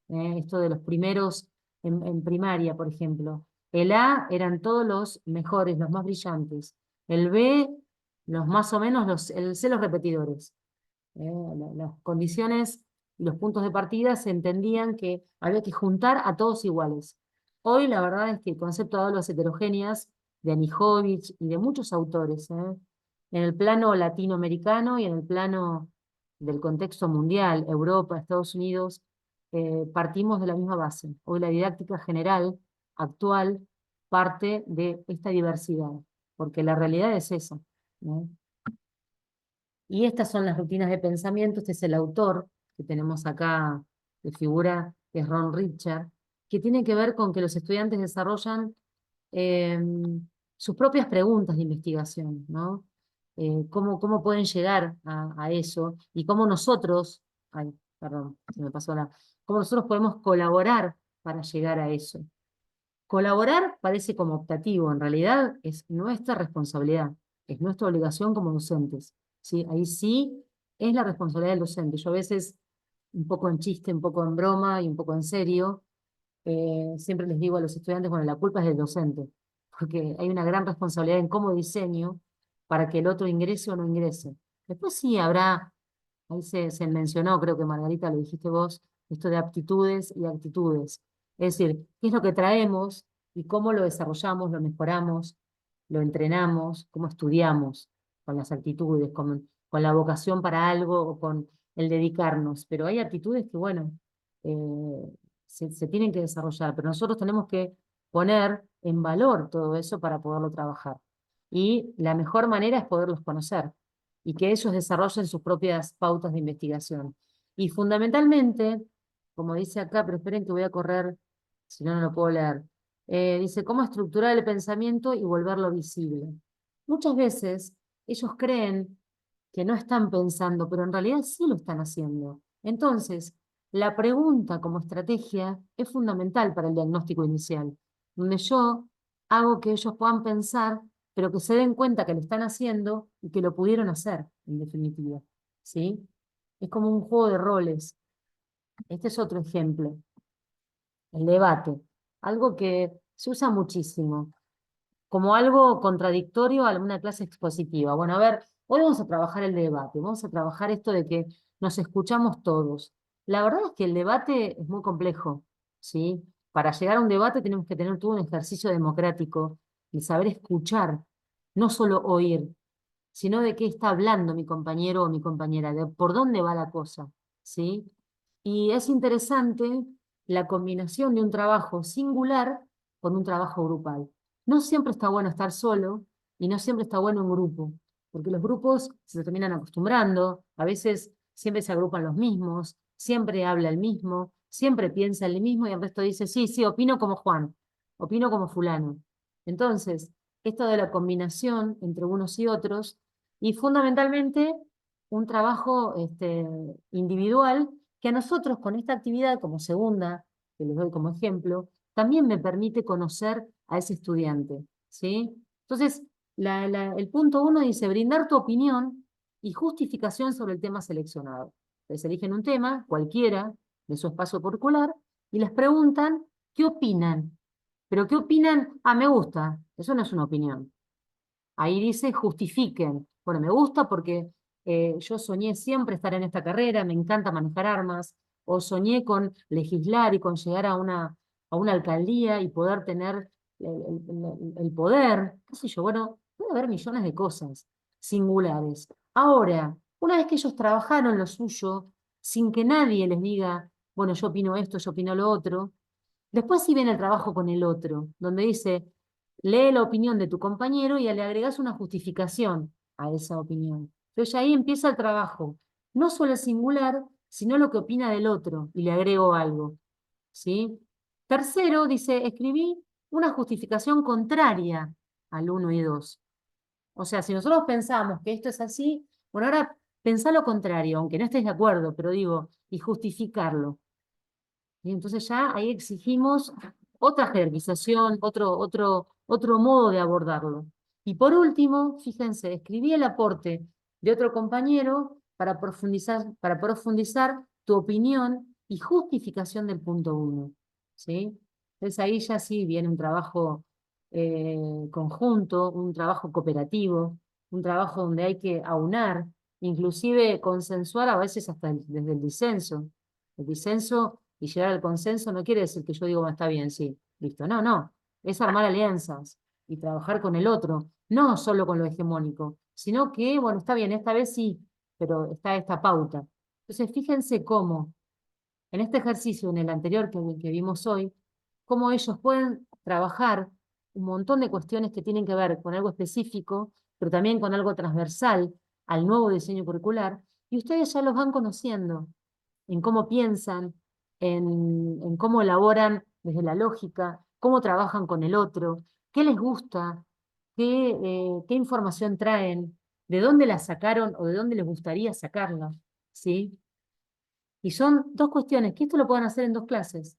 esto de los primeros en primaria, por ejemplo. El A eran todos los mejores, los más brillantes. El B, los más o menos, el C, los repetidores. Las condiciones y los puntos de partida se entendían que había que juntar a todos iguales. Hoy la verdad es que el concepto de aulas heterogéneas de Anijovic y de muchos autores, en el plano latinoamericano y en el plano del contexto mundial, Europa, Estados Unidos, partimos de la misma base. Hoy la didáctica general, actual, parte de esta diversidad, porque la realidad es esa, ¿no? Y estas son las rutinas de pensamiento. Este es el autor que tenemos acá de figura, que es Ron Richard, que tiene que ver con que los estudiantes desarrollan eh, sus propias preguntas de investigación, ¿no? Cómo pueden llegar a eso y cómo nosotros, ay, perdón, se me pasó cómo nosotros podemos colaborar para llegar a eso. Colaborar parece como optativo, en realidad es nuestra responsabilidad, es nuestra obligación como docentes, ¿sí? Ahí sí es la responsabilidad del docente. Yo a veces, un poco en chiste, un poco en broma y un poco en serio, siempre les digo a los estudiantes, bueno, la culpa es del docente, porque hay una gran responsabilidad en cómo diseño para que el otro ingrese o no ingrese. Después sí habrá, ahí se mencionó, creo que Margarita lo dijiste vos, esto de aptitudes y actitudes. Es decir, qué es lo que traemos y cómo lo desarrollamos, lo mejoramos, lo entrenamos, cómo estudiamos con las actitudes, con la vocación para algo o con el dedicarnos. Pero hay actitudes que, bueno, se tienen que desarrollar, pero nosotros tenemos que poner en valor todo eso para poderlo trabajar. Y la mejor manera es poderlos conocer y que ellos desarrollen sus propias pautas de investigación. Y fundamentalmente, como dice acá, pero esperen que voy a correr, si no, no lo puedo leer. Dice, ¿cómo estructurar el pensamiento y volverlo visible? Muchas veces ellos creen que no están pensando, pero en realidad sí lo están haciendo. Entonces, la pregunta como estrategia es fundamental para el diagnóstico inicial, donde yo hago que ellos puedan pensar, pero que se den cuenta que lo están haciendo y que lo pudieron hacer, en definitiva, ¿sí? Es como un juego de roles. Este es otro ejemplo, el debate, algo que se usa muchísimo, como algo contradictorio a alguna clase expositiva. Bueno, a ver, hoy vamos a trabajar el debate, vamos a trabajar esto de que nos escuchamos todos. La verdad es que el debate es muy complejo, ¿sí? Para llegar a un debate tenemos que tener todo un ejercicio democrático de saber escuchar, no solo oír, sino de qué está hablando mi compañero o mi compañera, de por dónde va la cosa, ¿sí? Y es interesante la combinación de un trabajo singular con un trabajo grupal. No siempre está bueno estar solo y no siempre está bueno en grupo, porque los grupos se terminan acostumbrando, a veces siempre se agrupan los mismos, siempre habla el mismo, siempre piensa el mismo y el resto dice, sí, sí, opino como Juan, opino como fulano. Entonces, esto de la combinación entre unos y otros, y fundamentalmente un trabajo individual que a nosotros con esta actividad como segunda, que les doy como ejemplo, también me permite conocer a ese estudiante, ¿sí? Entonces, el punto 1 dice brindar tu opinión y justificación sobre el tema seleccionado. Les eligen un tema, cualquiera, de su espacio curricular, y les preguntan qué opinan. ¿Pero qué opinan? Ah, me gusta. Eso no es una opinión. Ahí dice justifiquen. Bueno, me gusta porque yo soñé siempre estar en esta carrera, me encanta manejar armas, o soñé con legislar y con llegar a una alcaldía y poder tener el poder, qué sé yo, bueno, puede haber millones de cosas singulares. Ahora, una vez que ellos trabajaron lo suyo, sin que nadie les diga, bueno, yo opino esto, yo opino lo otro, después sí viene el trabajo con el otro, donde dice, lee la opinión de tu compañero y le agregas una justificación a esa opinión. Entonces ahí empieza el trabajo, no solo el singular, sino lo que opina del otro, y le agrego algo, ¿sí? Tercero, dice, escribí una justificación contraria al 1 y 2. O sea, si nosotros pensamos que esto es así, bueno, ahora pensá lo contrario, aunque no estés de acuerdo, pero digo, y justificarlo. Y entonces ya ahí exigimos otra jerarquización, otro modo de abordarlo. Y por último, fíjense, escribí el aporte de otro compañero para profundizar tu opinión y justificación del punto 1. ¿Sí? Entonces ahí ya sí viene un trabajo conjunto, un trabajo cooperativo, un trabajo donde hay que aunar, inclusive consensuar a veces hasta desde el disenso. El disenso y llegar al consenso no quiere decir que yo digo, "Bueno, está bien, sí, listo". No, no. Es armar alianzas y trabajar con el otro, no solo con lo hegemónico, sino que, bueno, está bien, esta vez sí, pero está esta pauta. Entonces, fíjense cómo, en este ejercicio, en el anterior que vimos hoy, cómo ellos pueden trabajar un montón de cuestiones que tienen que ver con algo específico, pero también con algo transversal al nuevo diseño curricular, y ustedes ya los van conociendo en cómo piensan, en cómo elaboran desde la lógica, cómo trabajan con el otro, qué les gusta, qué información traen, de dónde la sacaron o de dónde les gustaría sacarla, ¿sí? Y son dos cuestiones, que esto lo pueden hacer en 2 clases,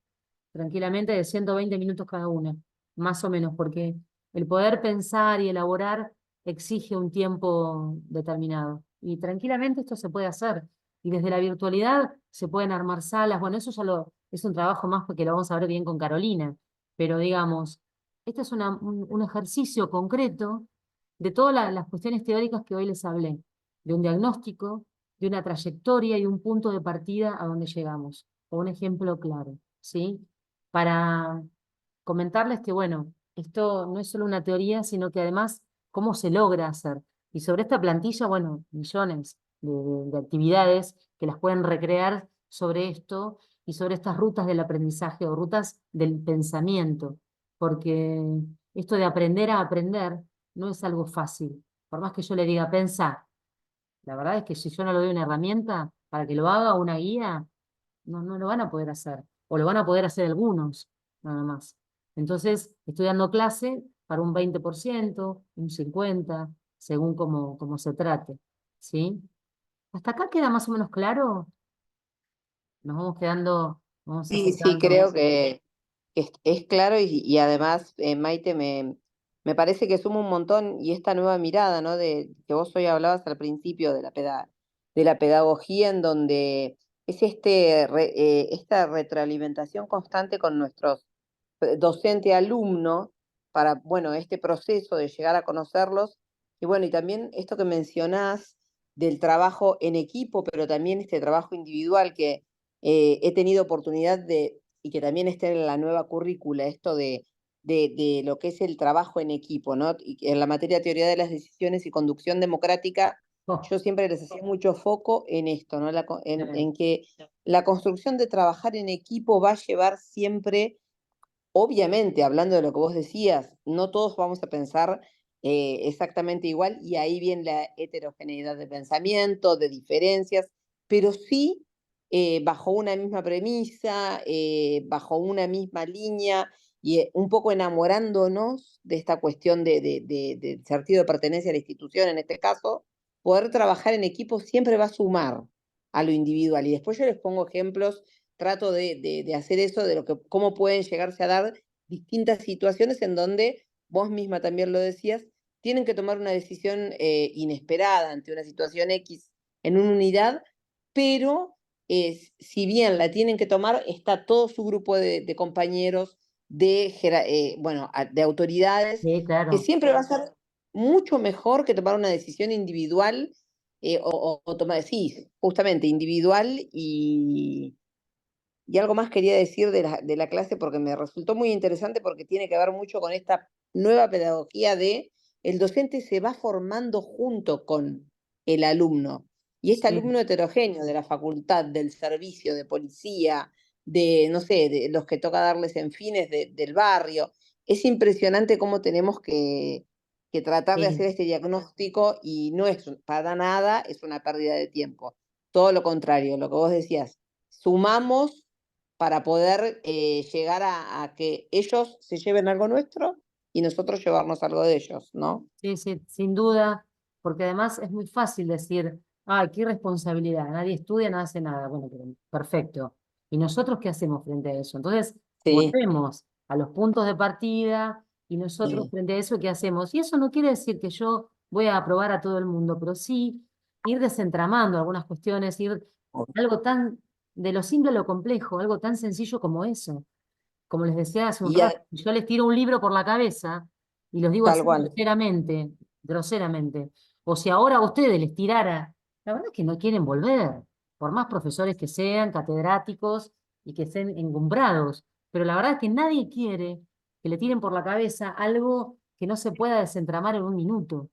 tranquilamente de 120 minutos cada una, más o menos, porque el poder pensar y elaborar exige un tiempo determinado. Y tranquilamente esto se puede hacer. Y desde la virtualidad se pueden armar salas. Bueno, eso ya es un trabajo más porque lo vamos a ver bien con Carolina. Pero digamos, este es un ejercicio concreto de todas las cuestiones teóricas que hoy les hablé, de un diagnóstico, de una trayectoria y un punto de partida a donde llegamos, o un ejemplo claro, ¿sí? Para comentarles que, bueno, esto no es solo una teoría, sino que además, cómo se logra hacer. Y sobre esta plantilla, bueno, millones de actividades que las pueden recrear sobre esto y sobre estas rutas del aprendizaje o rutas del pensamiento, porque esto de aprender a aprender no es algo fácil. Por más que yo le diga, pensá, la verdad es que si yo no le doy una herramienta para que lo haga, una guía, no lo van a poder hacer. O lo van a poder hacer algunos, nada más. Entonces, estoy dando clase para un 20%, un 50%, según cómo se trate. ¿Sí? ¿Hasta acá queda más o menos claro? Nos vamos quedando, vamos Sí, sí, acercando. creo que es claro y además, Maite, me parece que suma un montón y esta nueva mirada, ¿no? De que vos hoy hablabas al principio de de la pedagogía en donde es esta retroalimentación constante con nuestros docente-alumno para, bueno, este proceso de llegar a conocerlos. Y bueno, y también esto que mencionás del trabajo en equipo, pero también este trabajo individual que he tenido oportunidad y que también está en la nueva currícula, esto de lo que es el trabajo en equipo, ¿no? Y en la materia de teoría de las decisiones y conducción democrática, Oh, yo siempre les hacía mucho foco en esto, ¿no? bien. En que la construcción de trabajar en equipo va a llevar siempre, obviamente, hablando de lo que vos decías, no todos vamos a pensar exactamente igual y ahí viene la heterogeneidad de pensamiento, de diferencias, pero sí bajo una misma premisa, bajo una misma línea y un poco enamorándonos de esta cuestión del sentido de pertenencia a la institución, en este caso, poder trabajar en equipo siempre va a sumar a lo individual. Y después yo les pongo ejemplos, trato de hacer eso, de lo que, cómo pueden llegarse a dar distintas situaciones en donde, vos misma también lo decías, tienen que tomar una decisión inesperada ante una situación X en una unidad, pero si bien la tienen que tomar, está todo su grupo de compañeros, de autoridades, Sí, que claro. siempre va a ser mucho mejor que tomar una decisión individual o tomar, sí, justamente individual y algo más quería decir de la clase porque me resultó muy interesante porque tiene que ver mucho con esta nueva pedagogía de el docente se va formando junto con el alumno. Y este Sí. alumno heterogéneo de la facultad, del servicio, de policía, de, no sé, de los que toca darles en fines del barrio, es impresionante cómo tenemos que tratar de Sí. hacer este diagnóstico y no es para nada, es una pérdida de tiempo. Todo lo contrario, lo que vos decías, sumamos para poder llegar a que ellos se lleven algo nuestro y nosotros llevarnos algo de ellos, ¿no? Sí, sí, sin duda, porque además es muy fácil decir, ay, qué irresponsabilidad, nadie estudia, nada hace nada. Bueno, pero perfecto. ¿Y nosotros qué hacemos frente a eso? Entonces, Sí, volvemos a los puntos de partida y nosotros sí. frente a eso, ¿qué hacemos? Y eso no quiere decir que yo voy a aprobar a todo el mundo, pero sí ir desentramando algunas cuestiones, ir algo tan, de lo simple a lo complejo, algo tan sencillo como eso. Como les decía hace un Y rato, yo les tiro un libro por la cabeza y los digo tal así cual. groseramente, groseramente. O si ahora a ustedes les tirara, la verdad es que no quieren volver, por más profesores que sean, catedráticos y que estén encumbrados, pero la verdad es que nadie quiere que le tiren por la cabeza algo que no se pueda desentramar en un minuto.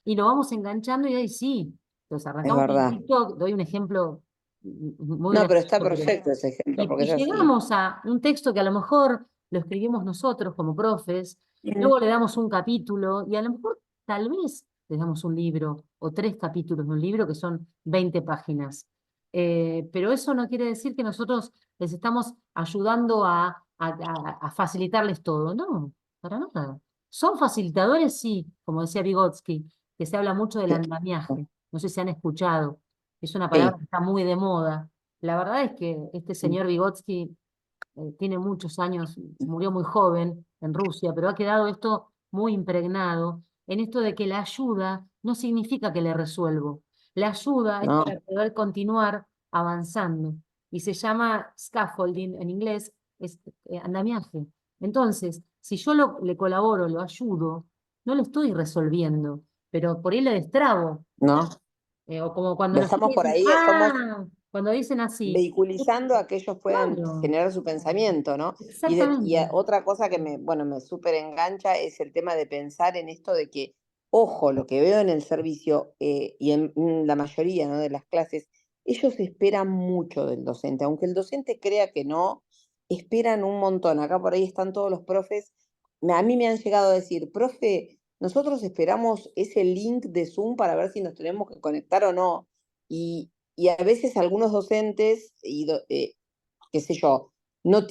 Y lo vamos enganchando y ahí sí. Entonces Es arrancamos con verdad. TikTok, doy un ejemplo muy No, pero está gracioso, pero perfecto ese ejemplo, porque y es así. llegamos a un texto que a lo mejor lo escribimos nosotros como profes, Mm. luego le damos un capítulo y a lo mejor tal vez le damos un libro o 3 capítulos de un libro que son 20 páginas. Pero eso no quiere decir que nosotros les estamos ayudando a facilitarles todo, no, para nada. Son facilitadores, sí, como decía Vygotsky, que se habla mucho del andamiaje. No sé si han escuchado, es una palabra Sí. que está muy de moda. La verdad es que este señor Vygotsky tiene muchos años, murió muy joven en Rusia, pero ha quedado esto muy impregnado en esto de que la ayuda no significa que le resuelvo. La ayuda es No, para poder continuar avanzando y se llama scaffolding en inglés, es andamiaje. Entonces, si yo le colaboro, lo ayudo, no lo estoy resolviendo, pero por ahí le destrabo. no. O como cuando No los chicos estamos por dicen, ahí, estamos ah, cuando dicen así, vehiculizando a que ellos puedan claro, generar su pensamiento, ¿no? exactamente. Otra cosa que bueno, me súper engancha es el tema de pensar en esto de que, ojo, lo que veo en el servicio y en la mayoría, ¿no? de las clases, ellos esperan mucho del docente, aunque el docente crea que no, esperan un montón. Acá por ahí están todos los profes. A mí me han llegado a decir, profe, nosotros esperamos ese link de Zoom para ver si nos tenemos que conectar o no. Y a veces algunos docentes, qué sé yo, no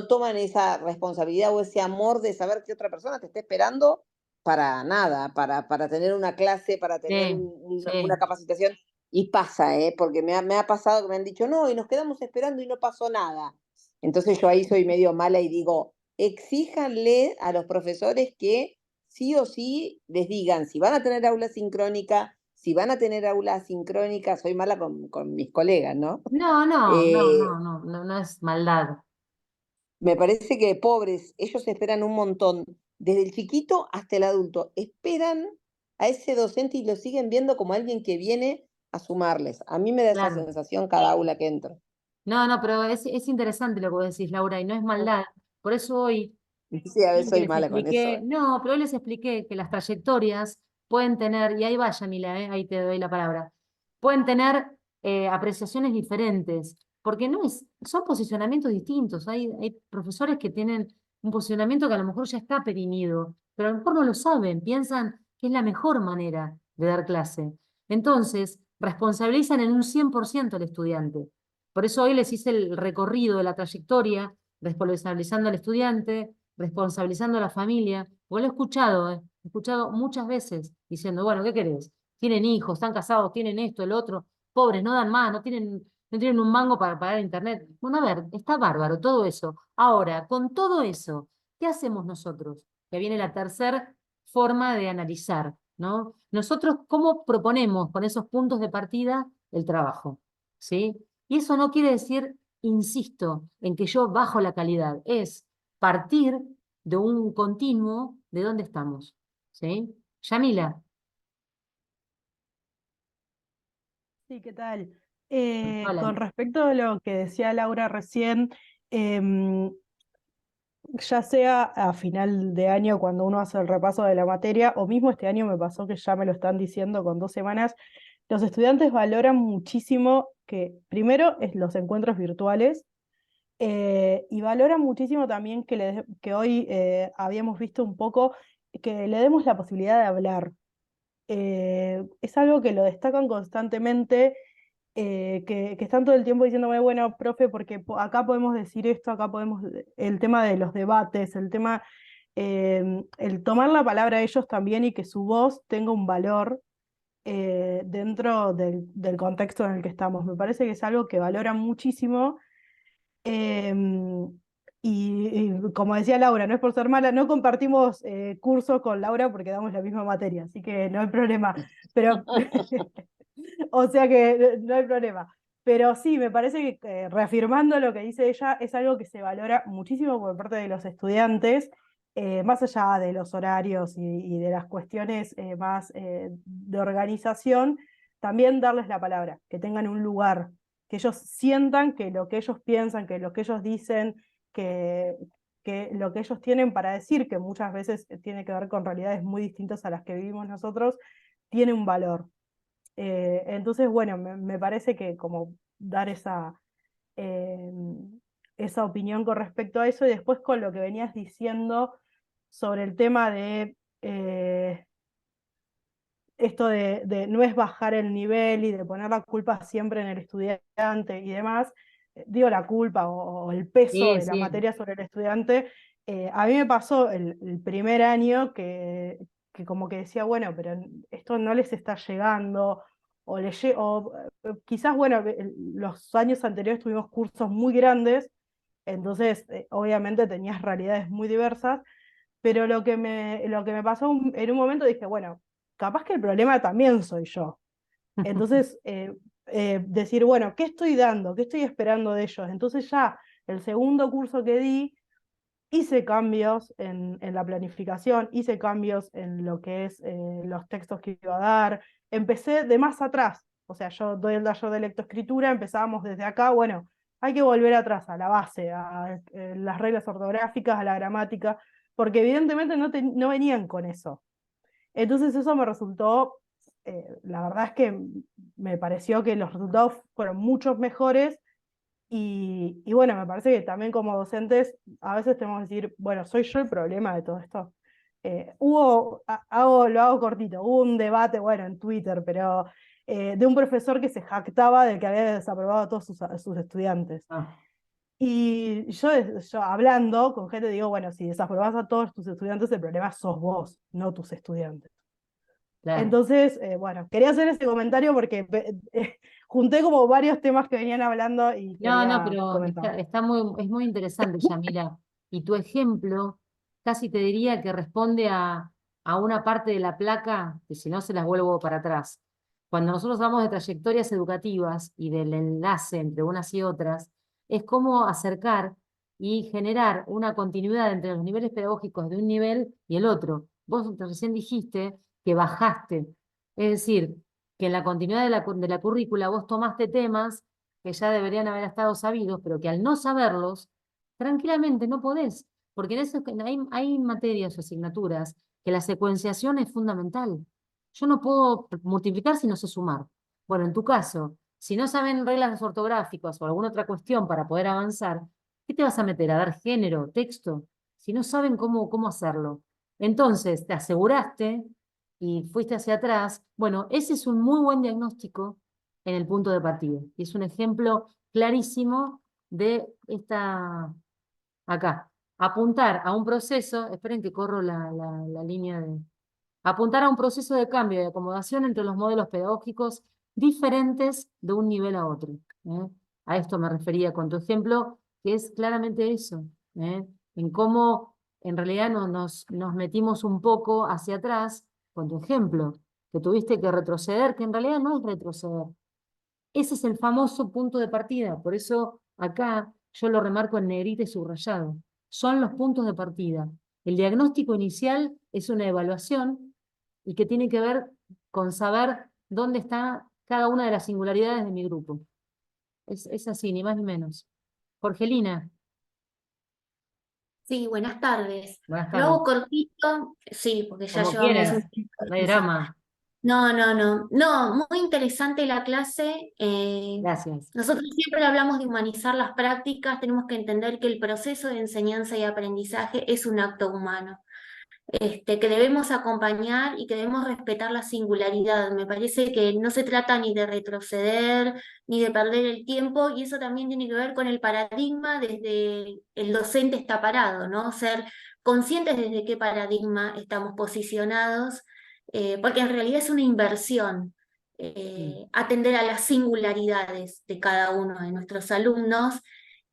toman esa responsabilidad o ese amor de saber que otra persona te está esperando para nada, para tener una clase, para tener Sí, una sí. capacitación. Y pasa, porque me ha pasado que me han dicho, no, y nos quedamos esperando y no pasó nada. Entonces yo ahí soy medio mala y digo, exíjanle a los profesores que sí o sí les digan si van a tener aula sincrónica, si van a tener aula asincrónica, soy mala con mis colegas, ¿no? No, no, no, Eh, no, no, no, no es maldad. Me parece que pobres, ellos esperan un montón, desde el chiquito hasta el adulto, esperan a ese docente y lo siguen viendo como alguien que viene a sumarles. A mí me da esa Claro. sensación cada aula que entro. No, no, pero es interesante lo que vos decís, Laura, y no es maldad. Por eso hoy Sí, a veces que soy les mala con eso. expliqué, no, pero hoy les expliqué que las trayectorias pueden tener, y ahí vaya, Mila, ahí te doy la palabra, pueden tener apreciaciones diferentes, porque son posicionamientos distintos. Hay profesores que tienen un posicionamiento que a lo mejor ya está perimido, pero a lo mejor no lo saben, piensan que es la mejor manera de dar clase. Entonces, responsabilizan en un 100% al estudiante. Por eso hoy les hice el recorrido de la trayectoria, responsabilizando al estudiante, responsabilizando a la familia, porque lo he escuchado muchas veces diciendo, bueno, ¿qué querés? Tienen hijos, están casados, tienen esto, el otro, pobres, no dan más, no tienen un mango para pagar internet. Bueno, a ver, está bárbaro todo eso. Ahora, con todo eso, ¿qué hacemos nosotros? Que viene la tercera forma de analizar, ¿no? Nosotros, ¿cómo proponemos con esos puntos de partida el trabajo? ¿Sí? Y eso no quiere decir, insisto, en que yo bajo la calidad, es partir de un continuo de dónde estamos. ¿Sí? Yamila. Sí, ¿qué tal? Hola. Con respecto a lo que decía Laura recién, em, ya sea a final de año cuando uno hace el repaso de la materia, o mismo este año me pasó que ya me lo están diciendo con 2 semanas, los estudiantes valoran muchísimo que primero es los encuentros virtuales, y valoran muchísimo también que hoy habíamos visto un poco que le demos la posibilidad de hablar. Es algo que lo destacan constantemente, que están todo el tiempo diciéndome, bueno, profe, porque acá podemos decir esto, acá podemos, el tema de los debates, el tema, el tomar la palabra a ellos también y que su voz tenga un valor dentro del contexto en el que estamos. Me parece que es algo que valoran muchísimo. em, y como decía Laura, no es por ser mala, no compartimos curso con Laura porque damos la misma materia, así que no hay problema. Pero o sea que no hay problema. Pero sí, me parece que reafirmando lo que dice ella, es algo que se valora muchísimo por parte de los estudiantes, más allá de los horarios y de las cuestiones más de organización, también darles la palabra, que tengan un lugar, que ellos sientan que lo que ellos piensan, que lo que ellos dicen, que, que lo que ellos tienen para decir, que muchas veces tiene que ver con realidades muy distintas a las que vivimos nosotros, tiene un valor. Entonces, bueno, me parece que como dar eh, esa opinión con respecto a eso y después con lo que venías diciendo sobre el tema de esto de no es bajar el nivel y de poner la culpa siempre en el estudiante y demás, digo la culpa o el peso Sí, de la sí. materia sobre el estudiante. A mí me pasó el primer año que como que decía, bueno, pero esto no les está llegando, o quizás, bueno, los años anteriores tuvimos cursos muy grandes, entonces obviamente tenías realidades muy diversas, pero lo que me pasó en un momento dije, bueno, capaz que el problema también soy yo. Entonces, decir, bueno, ¿qué estoy dando? ¿Qué estoy esperando de ellos? Entonces ya el segundo curso que di, hice cambios en la planificación, hice cambios en lo que es los textos que iba a dar, empecé de más atrás, o sea, yo doy el taller de lectoescritura, empezábamos desde acá, bueno, hay que volver atrás, a la base, a las reglas ortográficas, a la gramática, porque evidentemente no venían con eso. Entonces eso me resultó, la verdad es que me pareció que los resultados fueron muchos mejores y bueno, me parece que también como docentes a veces tenemos que decir, bueno, ¿soy yo el problema de todo esto? Lo hago cortito, hubo un debate, bueno, en Twitter, pero de un profesor que se jactaba de que había desaprobado a todos sus estudiantes. Ah, Y yo hablando con gente digo, bueno, si desaprobás a todos tus estudiantes, el problema sos vos, no tus estudiantes. claro. Entonces, bueno, quería hacer ese comentario porque junté como varios temas que venían hablando y No, quería pero comentar. es muy interesante, Yamila. Y tu ejemplo casi te diría que responde a una parte de la placa que si no se las vuelvo para atrás. Cuando nosotros hablamos de trayectorias educativas y del enlace entre unas y otras, es cómo acercar y generar una continuidad entre los niveles pedagógicos de un nivel y el otro. Vos recién dijiste que bajaste, es decir, que en la continuidad de la currícula vos tomaste temas que ya deberían haber estado sabidos, pero que al no saberlos, tranquilamente no podés, porque hay materias o asignaturas que la secuenciación es fundamental. Yo no puedo multiplicar si no sé sumar. Bueno, en tu caso, si no saben reglas ortográficas o alguna otra cuestión para poder avanzar, ¿qué te vas a meter? ¿A dar género, texto? Si no saben cómo hacerlo. Entonces, te aseguraste y fuiste hacia atrás. Bueno, ese es un muy buen diagnóstico en el punto de partida. Y es un ejemplo clarísimo de acá. Apuntar a un proceso, esperen que corro la línea de... Apuntar a un proceso de cambio y acomodación entre los modelos pedagógicos diferentes de un nivel a otro. ¿Eh? A esto me refería con tu ejemplo, que es claramente eso, ¿eh? En cómo en realidad nos metimos un poco hacia atrás con tu ejemplo, que tuviste que retroceder, que en realidad no es retroceder. Ese es el famoso punto de partida, por eso acá yo lo remarco en negrita y subrayado. Son los puntos de partida. El diagnóstico inicial es una evaluación y que tiene que ver con saber dónde está cada una de las singularidades de mi grupo. Es así, ni más ni menos. Jorgelina, Sí, buenas tardes. buenas Lo tardes. hago cortito, sí, porque ya Como llevamos un quieras, tiempo no de hay clase. drama. No, no, no, no, muy interesante la clase. Gracias. Nosotros siempre hablamos de humanizar las prácticas, tenemos que entender que el proceso de enseñanza y aprendizaje es un acto humano. Que debemos acompañar y que debemos respetar la singularidad. Me parece que no se trata ni de retroceder, ni de perder el tiempo, y eso también tiene que ver con el paradigma desde el docente está parado, ¿no? Ser conscientes desde qué paradigma estamos posicionados, porque en realidad es una inversión. Atender a las singularidades de cada uno de nuestros alumnos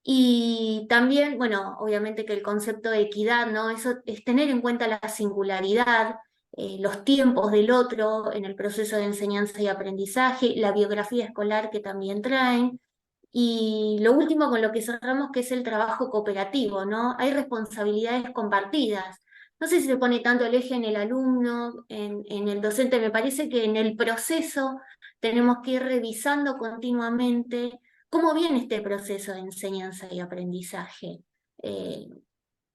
y también, bueno, obviamente que el concepto de equidad, ¿no? Eso es tener en cuenta la singularidad, los tiempos del otro en el proceso de enseñanza y aprendizaje, la biografía escolar que también traen. Y lo último con lo que cerramos, que es el trabajo cooperativo, ¿no? Hay responsabilidades compartidas. No sé si se pone tanto el eje en el alumno, en el docente, me parece que en el proceso tenemos que ir revisando continuamente cómo viene este proceso de enseñanza y aprendizaje, eh,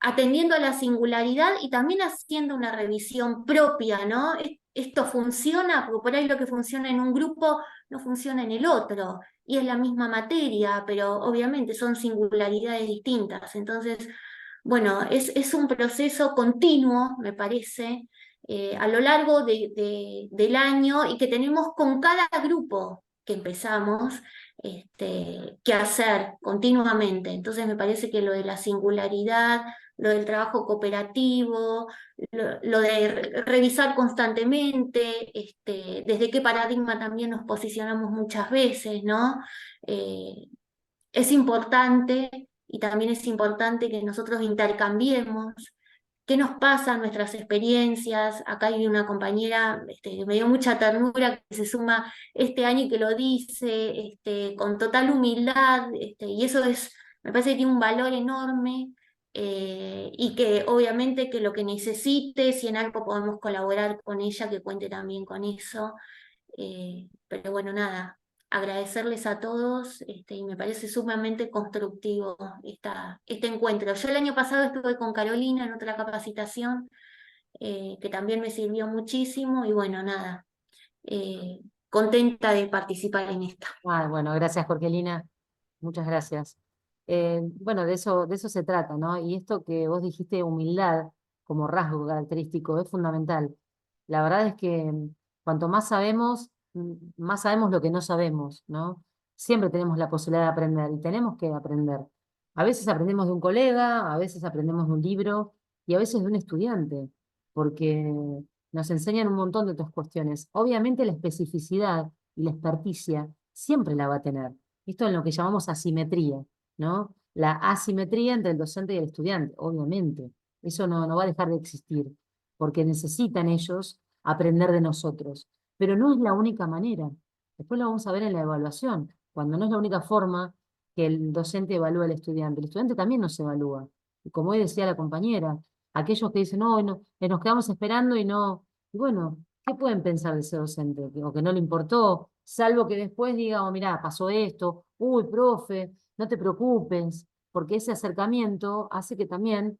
atendiendo a la singularidad y también haciendo una revisión propia, ¿no? Esto funciona, porque por ahí lo que funciona en un grupo no funciona en el otro, y es la misma materia, pero obviamente son singularidades distintas. Entonces, bueno, es un proceso continuo, me parece, a lo largo del año y que tenemos con cada grupo que empezamos que hacer continuamente. Entonces me parece que lo de la singularidad, lo del trabajo cooperativo, lo de revisar constantemente, desde qué paradigma también nos posicionamos muchas veces, ¿no? Es importante y también es importante que nosotros intercambiemos qué nos pasa, nuestras experiencias. Acá hay una compañera que me dio mucha ternura que se suma este año y que lo dice con total humildad, y eso me parece que tiene un valor enorme. Y que obviamente que lo que necesite, si en algo podemos colaborar con ella, que cuente también con eso. Pero bueno, nada, agradecerles a todos y me parece sumamente constructivo este encuentro. Yo el año pasado estuve con Carolina en otra capacitación que también me sirvió muchísimo y bueno, nada, contenta de participar en esta. Ah, bueno, gracias, Jorgelina. Muchas gracias. Bueno, de eso se trata, ¿no? Y esto que vos dijiste, humildad como rasgo característico, es fundamental. La verdad es que cuanto más sabemos lo que no sabemos, ¿no? Siempre tenemos la posibilidad de aprender y tenemos que aprender. A veces aprendemos de un colega, a veces aprendemos de un libro y a veces de un estudiante, porque nos enseñan un montón de otras cuestiones. Obviamente la especificidad y la experticia siempre la va a tener. Esto es lo que llamamos asimetría, ¿no? La asimetría entre el docente y el estudiante, obviamente. Eso no va a dejar de existir, porque necesitan ellos aprender de nosotros. Pero no es la única manera. Después lo vamos a ver en la evaluación, cuando no es la única forma que el docente evalúa al estudiante. El estudiante también nos evalúa. Y como hoy decía la compañera, aquellos que dicen, no, no, nos quedamos esperando y no. Y bueno, ¿qué pueden pensar de ese docente? O que no le importó, salvo que después diga, oh, mirá, pasó esto, uy, profe, no te preocupes, porque ese acercamiento hace que también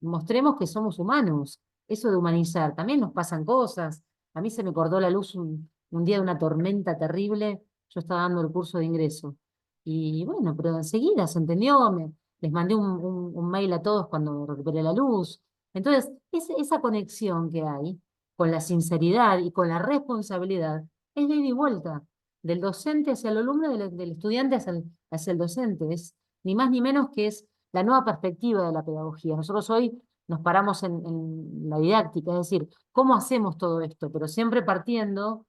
mostremos que somos humanos. Eso de humanizar, también nos pasan cosas, A mí se me cortó la luz un día de una tormenta terrible, yo estaba dando el curso de ingreso. Y bueno, pero enseguida se entendió, les mandé un mail a todos cuando recuperé la luz. Entonces, esa conexión que hay con la sinceridad y con la responsabilidad es de ida y vuelta, del docente hacia el alumno, del estudiante hacia el docente. Es ni más ni menos que es la nueva perspectiva de la pedagogía. Nosotros hoy nos paramos en la didáctica, es decir, ¿cómo hacemos todo esto? Pero siempre partiendo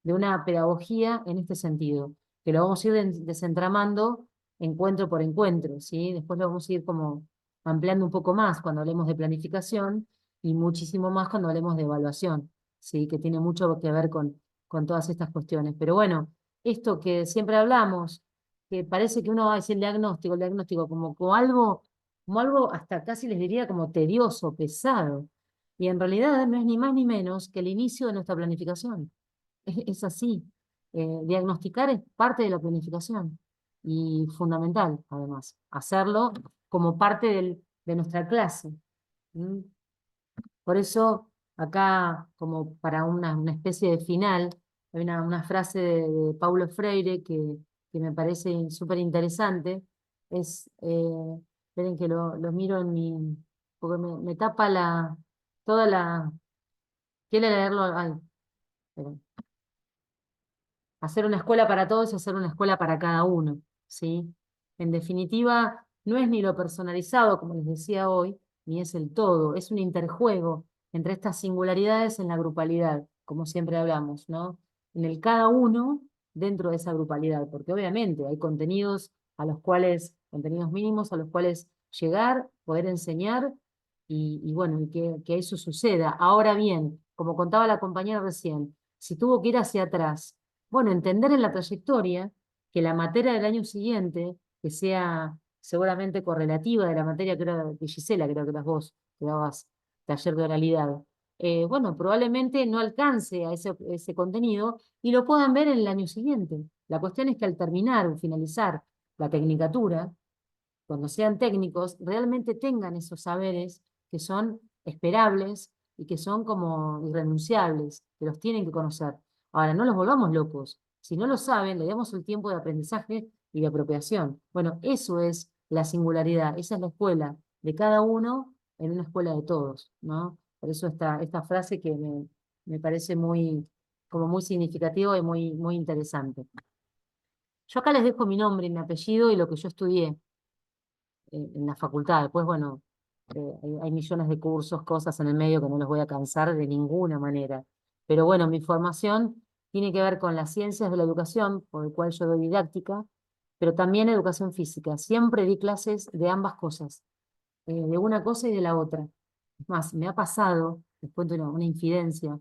de una pedagogía en este sentido, que lo vamos a ir desentramando encuentro por encuentro, ¿sí? Después lo vamos a ir como ampliando un poco más cuando hablemos de planificación y muchísimo más cuando hablemos de evaluación, ¿sí? Que tiene mucho que ver con todas estas cuestiones. Pero bueno, esto que siempre hablamos, que parece que uno va a decir el diagnóstico como algo hasta casi les diría como tedioso, pesado. Y en realidad no es ni más ni menos que el inicio de nuestra planificación. Es así. Diagnosticar es parte de la planificación y fundamental, además, hacerlo como parte de nuestra clase. ¿Mm? Por eso, acá, como para una especie de final, hay una frase de Paulo Freire que me parece súper interesante. Esperen que lo miro porque me tapa toda la, quiero leerlo, ay, esperen. Hacer una escuela para todos y hacer una escuela para cada uno, ¿sí? En definitiva, no es ni lo personalizado, como les decía hoy, ni es el todo, es un interjuego entre estas singularidades en la grupalidad, como siempre hablamos, ¿no? En el cada uno dentro de esa grupalidad, porque obviamente hay contenidos mínimos a los cuales llegar, poder enseñar, y bueno, y que eso suceda. Ahora bien, como contaba la compañera recién, si tuvo que ir hacia atrás, bueno, entender en la trayectoria que la materia del año siguiente, que sea seguramente correlativa de la materia que era de Gisela, creo que eras vos, que dabas taller de oralidad, bueno, probablemente no alcance a ese contenido y lo puedan ver en el año siguiente. La cuestión es que al terminar o finalizar la tecnicatura, cuando sean técnicos, realmente tengan esos saberes que son esperables y que son como irrenunciables, que los tienen que conocer. Ahora, no los volvamos locos. Si no lo saben, le damos el tiempo de aprendizaje y de apropiación. Bueno, eso es la singularidad, esa es la escuela de cada uno en una escuela de todos, ¿no? Por eso esta frase que me parece como muy significativa y muy interesante. Yo acá les dejo mi nombre y mi apellido y lo que yo estudié en la facultad. Después, bueno, hay millones de cursos, cosas en el medio que no los voy a cansar de ninguna manera. Pero bueno, mi formación tiene que ver con las ciencias de la educación, por el cual yo doy didáctica, pero también educación física. Siempre di clases de ambas cosas, de una cosa y de la otra. Es más, me ha pasado, les cuento una infidencia,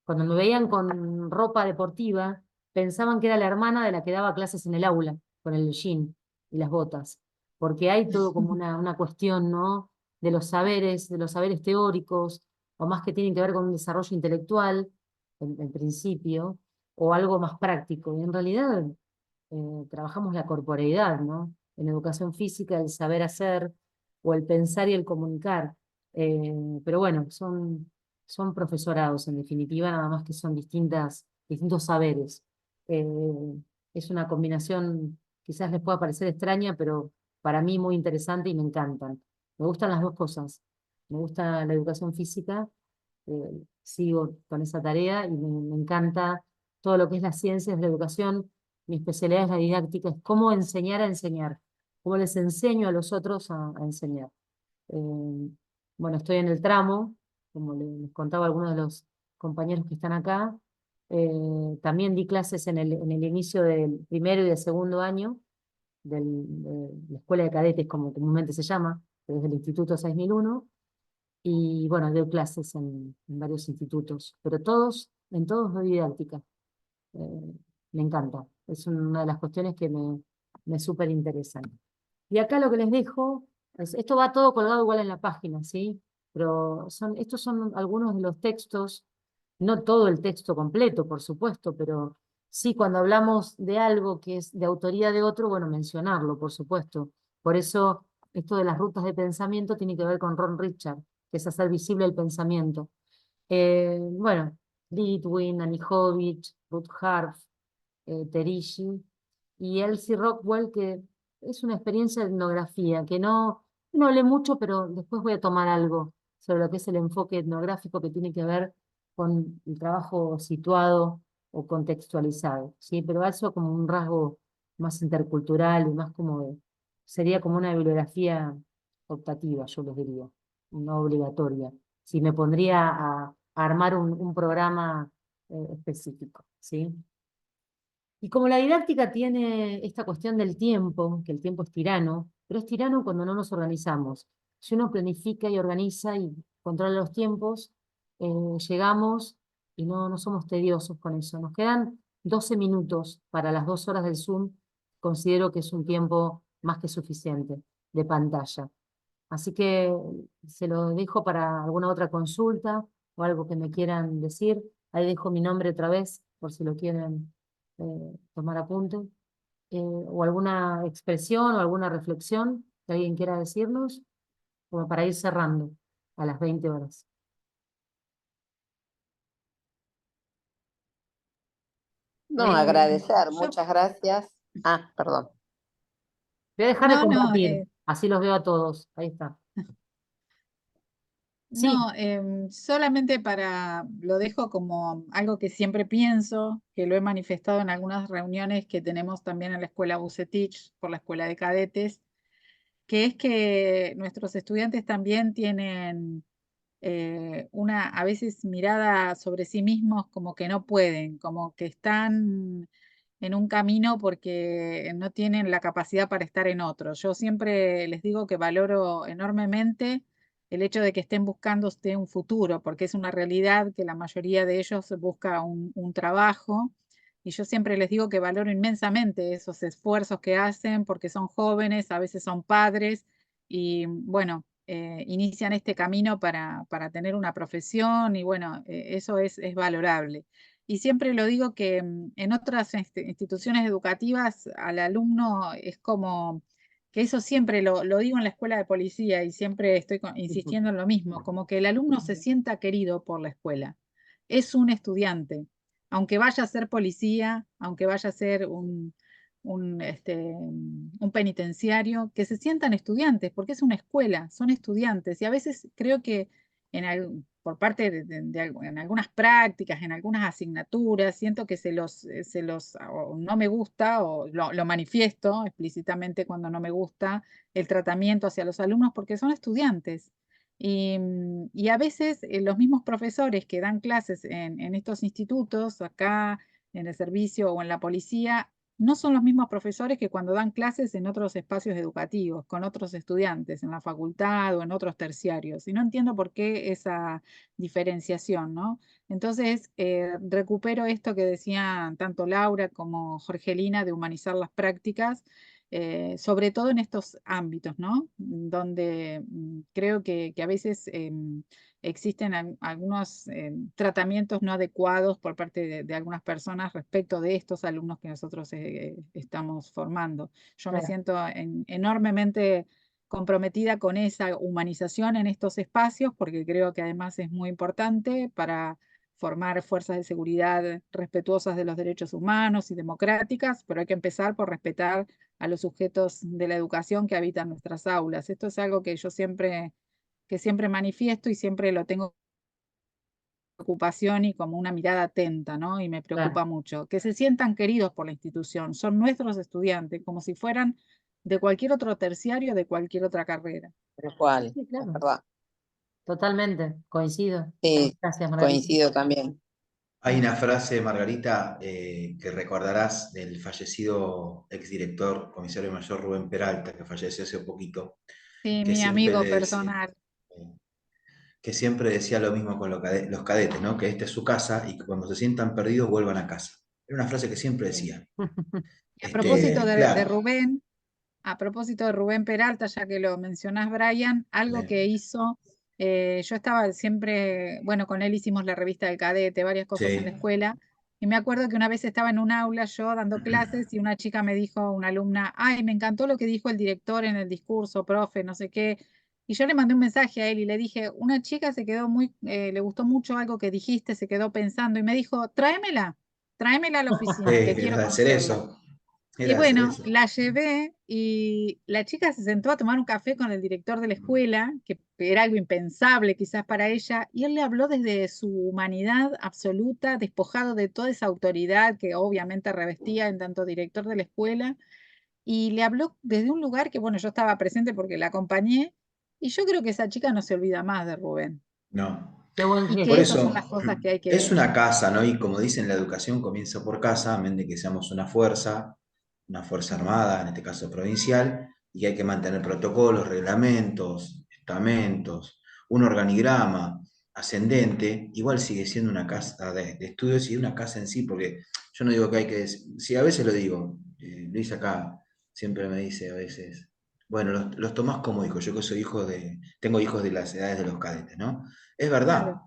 cuando me veían con ropa deportiva, pensaban que era la hermana de la que daba clases en el aula, con el jean y las botas, porque hay todo como una cuestión, ¿no? De los saberes teóricos, o más que tienen que ver con un desarrollo intelectual, en principio, o algo más práctico. Y en realidad trabajamos la corporeidad, ¿no? En educación física, el saber hacer, o el pensar y el comunicar. Pero bueno, son profesorados, en definitiva, nada más que son distintos saberes. Eh, es una combinación, quizás les pueda parecer extraña, pero para mí muy interesante y me encantan. Me gustan las dos cosas. Me gusta la educación física, sigo con esa tarea y me encanta todo lo que es las ciencias de la educación. Mi especialidad es la didáctica, es cómo enseñar a enseñar, cómo les enseño a los otros a enseñar. Bueno, estoy en el tramo, como les contaba a algunos de los compañeros que están acá. También di clases en el inicio del primero y del segundo año de la escuela de cadetes, como comúnmente se llama, desde el Instituto 6001. Y bueno, doy clases en varios institutos, pero en todos doy didáctica. Me encanta, es una de las cuestiones que me súper interesan. Y acá lo que les dejo, esto va todo colgado igual en la página, ¿sí? Pero estos son algunos de los textos, no todo el texto completo, por supuesto, pero sí cuando hablamos de algo que es de autoría de otro, bueno, mencionarlo, por supuesto. Por eso esto de las rutas de pensamiento tiene que ver con Ron Richard, que es hacer visible el pensamiento. Bueno, Litwin, Anijovic, Ruth Harf, Terishi y Elsie Rockwell, que es una experiencia de etnografía, que no hablé mucho, pero después voy a tomar algo sobre lo que es el enfoque etnográfico que tiene que ver con el trabajo situado o contextualizado, ¿sí? Pero eso como un rasgo más intercultural y más sería como una bibliografía optativa, yo les diría, no obligatoria. Si me pondría a armar un programa específico, ¿sí? Y como la didáctica tiene esta cuestión del tiempo, que el tiempo es tirano, pero es tirano cuando no nos organizamos. Si uno planifica y organiza y controla los tiempos, llegamos y no somos tediosos con eso. Nos quedan 12 minutos para las 2 horas del Zoom. Considero que es un tiempo más que suficiente de pantalla. Así que se lo dejo para alguna otra consulta o algo que me quieran decir. Ahí dejo mi nombre otra vez, por si lo quieren tomar apunte, o alguna expresión o alguna reflexión que alguien quiera decirnos, como para ir cerrando a las 20 horas. No, Eh, agradecer, yo, muchas gracias. Ah, perdón. Voy a dejar de no, no, compartir, así los veo a todos. Ahí está. Sí, no, solamente lo dejo como algo que siempre pienso, que lo he manifestado en algunas reuniones que tenemos también en la escuela Bucetich, por la escuela de cadetes, que es que nuestros estudiantes también tienen una a veces mirada sobre sí mismos como que no pueden, como que están en un camino porque no tienen la capacidad para estar en otro. Yo siempre les digo que valoro enormemente el hecho de que estén buscando un futuro, porque es una realidad que la mayoría de ellos busca un trabajo. Y yo siempre les digo que valoro inmensamente esos esfuerzos que hacen porque son jóvenes, a veces son padres y bueno, inician este camino para tener una profesión y bueno, eso es valorable. Y siempre lo digo que en otras instituciones educativas al alumno es como que eso siempre lo digo en la escuela de policía y siempre estoy insistiendo en lo mismo, como que el alumno se sienta querido por la escuela. Es un estudiante, aunque vaya a ser policía, aunque vaya a ser un penitenciario, que se sientan estudiantes, porque es una escuela, son estudiantes. Y a veces creo que por parte en algunas prácticas, en algunas asignaturas, siento que o no me gusta o lo manifiesto explícitamente cuando no me gusta el tratamiento hacia los alumnos porque son estudiantes. Y a veces los mismos profesores que dan clases en estos institutos, acá en el servicio o en la policía, no son los mismos profesores que cuando dan clases en otros espacios educativos, con otros estudiantes, en la facultad o en otros terciarios. Y no entiendo por qué esa diferenciación, ¿no? Entonces, recupero esto que decían tanto Laura como Jorgelina de humanizar las prácticas, sobre todo en estos ámbitos, ¿no? Donde creo que a veces existen algunos tratamientos no adecuados por parte de algunas personas respecto de estos alumnos que nosotros estamos formando. Yo me claro, siento enormemente comprometida con esa humanización en estos espacios porque creo que además es muy importante para formar fuerzas de seguridad respetuosas de los derechos humanos y democráticas, pero hay que empezar por respetar a los sujetos de la educación que habitan nuestras aulas. Esto es algo que siempre manifiesto y siempre lo tengo preocupación y como una mirada atenta, ¿no? Y me claro. preocupa mucho. Que se sientan queridos por la institución, son nuestros estudiantes, como si fueran de cualquier otro terciario, de cualquier otra carrera. Tal cual, Sí, es claro, verdad. totalmente, coincido. Sí, Gracias, Margarita. coincido también. Hay una frase, Margarita, que recordarás del fallecido exdirector, comisario mayor Rubén Peralta, que falleció hace poquito, Sí, que mi siempre amigo le decía, personal. eh, que siempre decía lo mismo con los cadetes, ¿no? Que esta es su casa y que cuando se sientan perdidos vuelvan a casa. Era una frase que siempre Sí. decía. Y a propósito de Claro, Rubén, a propósito de Rubén Peralta, ya que lo mencionás, Brian, algo que hizo, yo estaba siempre, bueno, con él hicimos la revista del cadete, varias cosas en la sí, escuela, y me acuerdo que una vez estaba en un aula yo dando clases y una chica me dijo, una alumna, ay, me encantó lo que dijo el director en el discurso, profe, no sé qué, Y yo le mandé un mensaje a él y le dije, una chica se quedó le gustó mucho algo que dijiste, se quedó pensando y me dijo, tráemela a la oficina, que quiero Era hacer conocerla. eso. Y Era hacer bueno, eso. la llevé y la chica se sentó a tomar un café con el director de la escuela, que era algo impensable quizás para ella, y él le habló desde su humanidad absoluta, despojado de toda esa autoridad que obviamente revestía en tanto director de la escuela, y le habló desde un lugar que, bueno, yo estaba presente porque la acompañé, y yo creo que esa chica no se olvida más de Rubén, No. Qué buen y Por que gesto. esas son eso las cosas que hay es que... una casa, ¿no? Y como dicen, la educación comienza por casa, a menos de que seamos una fuerza armada, en este caso provincial, y que hay que mantener protocolos, reglamentos, estamentos, un organigrama ascendente, igual sigue siendo una casa de estudios y una casa en sí, porque yo no digo que hay que, sí, a veces lo digo, Luis acá siempre me dice a veces, bueno, los tomás como hijos, yo que soy tengo hijos de las edades de los cadetes, ¿no? Es verdad. Claro,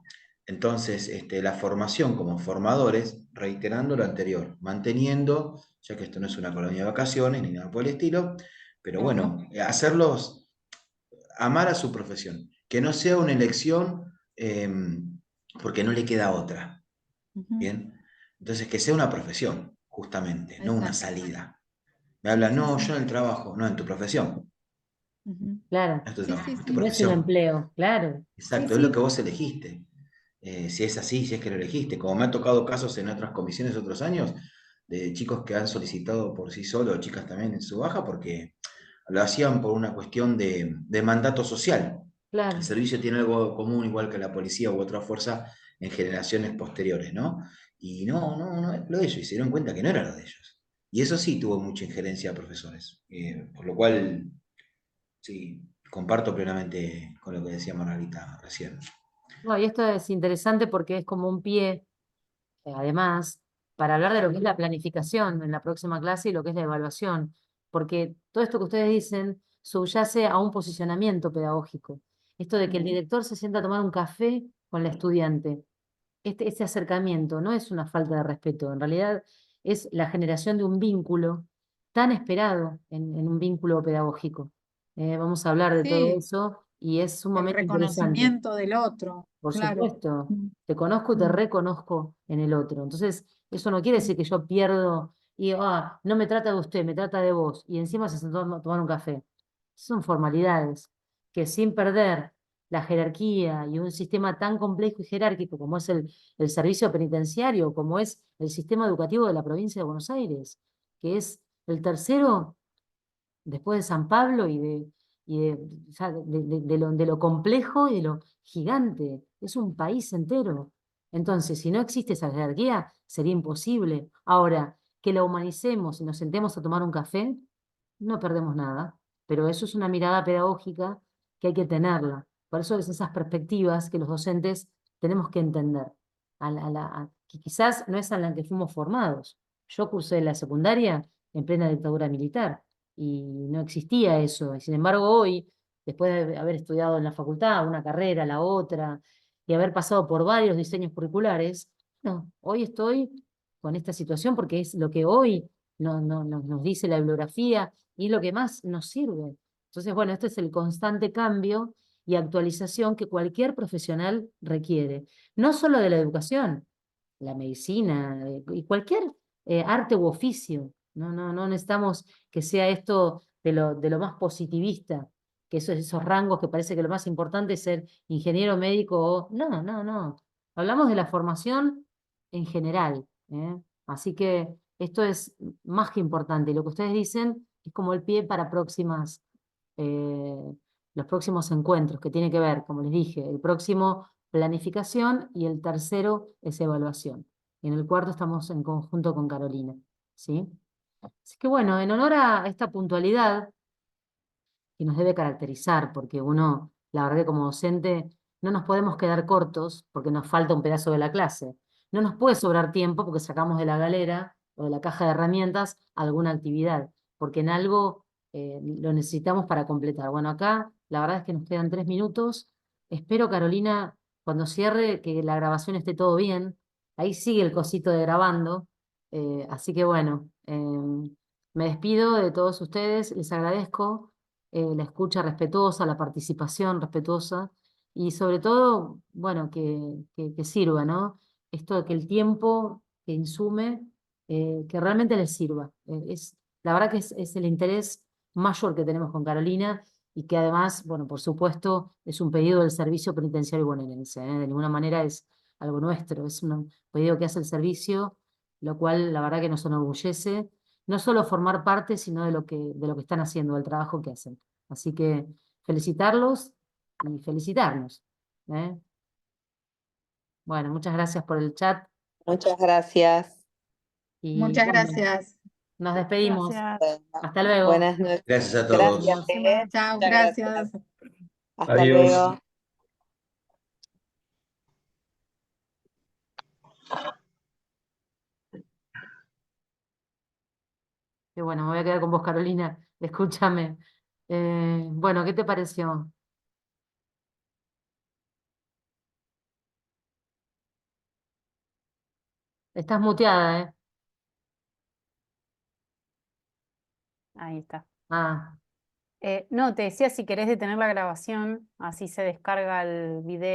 Entonces, la formación como formadores, reiterando lo anterior, manteniendo, ya que esto no es una colonia de vacaciones ni nada por el estilo, pero claro. bueno, hacerlos amar a su profesión, que no sea una elección porque no le queda otra, Ujú, ¿bien? Entonces, que sea una profesión, justamente, no una exacto. salida. Me Sí, hablan, sí, no, sí. yo en el trabajo, no, en tu profesión, Ujú. Claro, no es tu Sí, sí, trabajo, es tu sí. no es un profesión. empleo, claro. Sí, Exacto, es lo sí. que vos elegiste. Si es así, si es que lo elegiste. Como me ha tocado casos en otras comisiones otros años, de chicos que han solicitado por sí solos, chicas también en su baja, porque lo hacían por una cuestión de mandato social. El Claro. servicio tiene algo común, igual que la policía u otra fuerza en generaciones posteriores, ¿no? Y no es lo de ellos, y se dieron cuenta que no era lo de ellos. Y eso sí tuvo mucha injerencia de profesores. Por lo cual, sí, comparto plenamente con lo que decía Margarita recién. No, y esto es interesante porque es como un pie, además, para hablar de lo que es la planificación en la próxima clase y lo que es la evaluación, porque todo esto que ustedes dicen subyace a un posicionamiento pedagógico. Esto de que el director se sienta a tomar un café con la estudiante. Este acercamiento no es una falta de respeto, en realidad es la generación de un vínculo tan esperado en un vínculo pedagógico. Vamos a hablar de todo Sí, eso y es el sumamente interesante. reconocimiento del otro, Por claro. supuesto, Mm, te conozco y te mm. reconozco en el otro. Entonces, eso no quiere decir que yo pierdo y, no me trata de usted, me trata de vos, y encima se sentó a tomar un café. Son formalidades que sin perder la jerarquía y un sistema tan complejo y jerárquico como es el servicio penitenciario, como es el sistema educativo de la provincia de Buenos Aires, que es el tercero después de San Pablo ya de lo complejo y de lo gigante. Es un país entero. Entonces, si no existe esa jerarquía, sería imposible. Ahora, que la humanicemos y nos sentemos a tomar un café, no perdemos nada. Pero eso es una mirada pedagógica que hay que tenerla. Por eso es esas perspectivas que los docentes tenemos que entender. Que quizás no es a la que fuimos formados. Yo cursé la secundaria en plena dictadura militar y no existía eso. Y sin embargo, hoy, después de haber estudiado en la facultad, una carrera, la otra, y haber pasado por varios diseños curriculares, no, hoy estoy con esta situación porque es lo que hoy nos dice la bibliografía y lo que más nos sirve. Entonces, bueno, este es el constante cambio y actualización que cualquier profesional requiere, no solo de la educación, la medicina y cualquier arte u oficio. No necesitamos que sea esto de lo más positivista, que esos rangos que parece que lo más importante es ser ingeniero médico o... No. Hablamos de la formación en general, ¿eh? Así que esto es más que importante. Y lo que ustedes dicen es como el pie para eh, los próximos encuentros, que tiene que ver, como les dije, el próximo planificación y el tercero es evaluación. Y en el cuarto estamos en conjunto con Carolina, ¿sí? Así que bueno, en honor a esta puntualidad que nos debe caracterizar, porque uno, la verdad que como docente, no nos podemos quedar cortos porque nos falta un pedazo de la clase. No nos puede sobrar tiempo porque sacamos de la galera o de la caja de herramientas alguna actividad, porque en algo lo necesitamos para completar. Bueno, acá la verdad es que nos quedan 3 minutos. Espero, Carolina, cuando cierre, que la grabación esté todo bien. Ahí sigue el cosito de grabando. Así que bueno, me despido de todos ustedes, les agradezco. la escucha respetuosa, la participación respetuosa y sobre todo, bueno, que sirva, ¿no? Esto de que el tiempo que insume, que realmente les sirva. La verdad que es el interés mayor que tenemos con Carolina y que además, bueno, por supuesto, es un pedido del Servicio Penitenciario Bonaerense, ¿eh? De ninguna manera es algo nuestro, es un pedido que hace el servicio, lo cual la verdad que nos enorgullece, no solo formar parte, sino de lo que están haciendo, del trabajo que hacen. Así que felicitarlos y felicitarnos, ¿eh? Bueno, muchas gracias por el chat Muchas gracias. y Muchas bueno, gracias. nos despedimos. Gracias. Hasta luego. Buenas noches. Gracias a Gracias, todos. Chao, Muchas gracias. Hasta Adiós. luego. Y bueno, me voy a quedar con vos, Carolina. Escúchame. Bueno, ¿qué te pareció? Estás muteada, ¿eh? Ahí está. Ah. No, te decía si querés detener la grabación, así se descarga el video.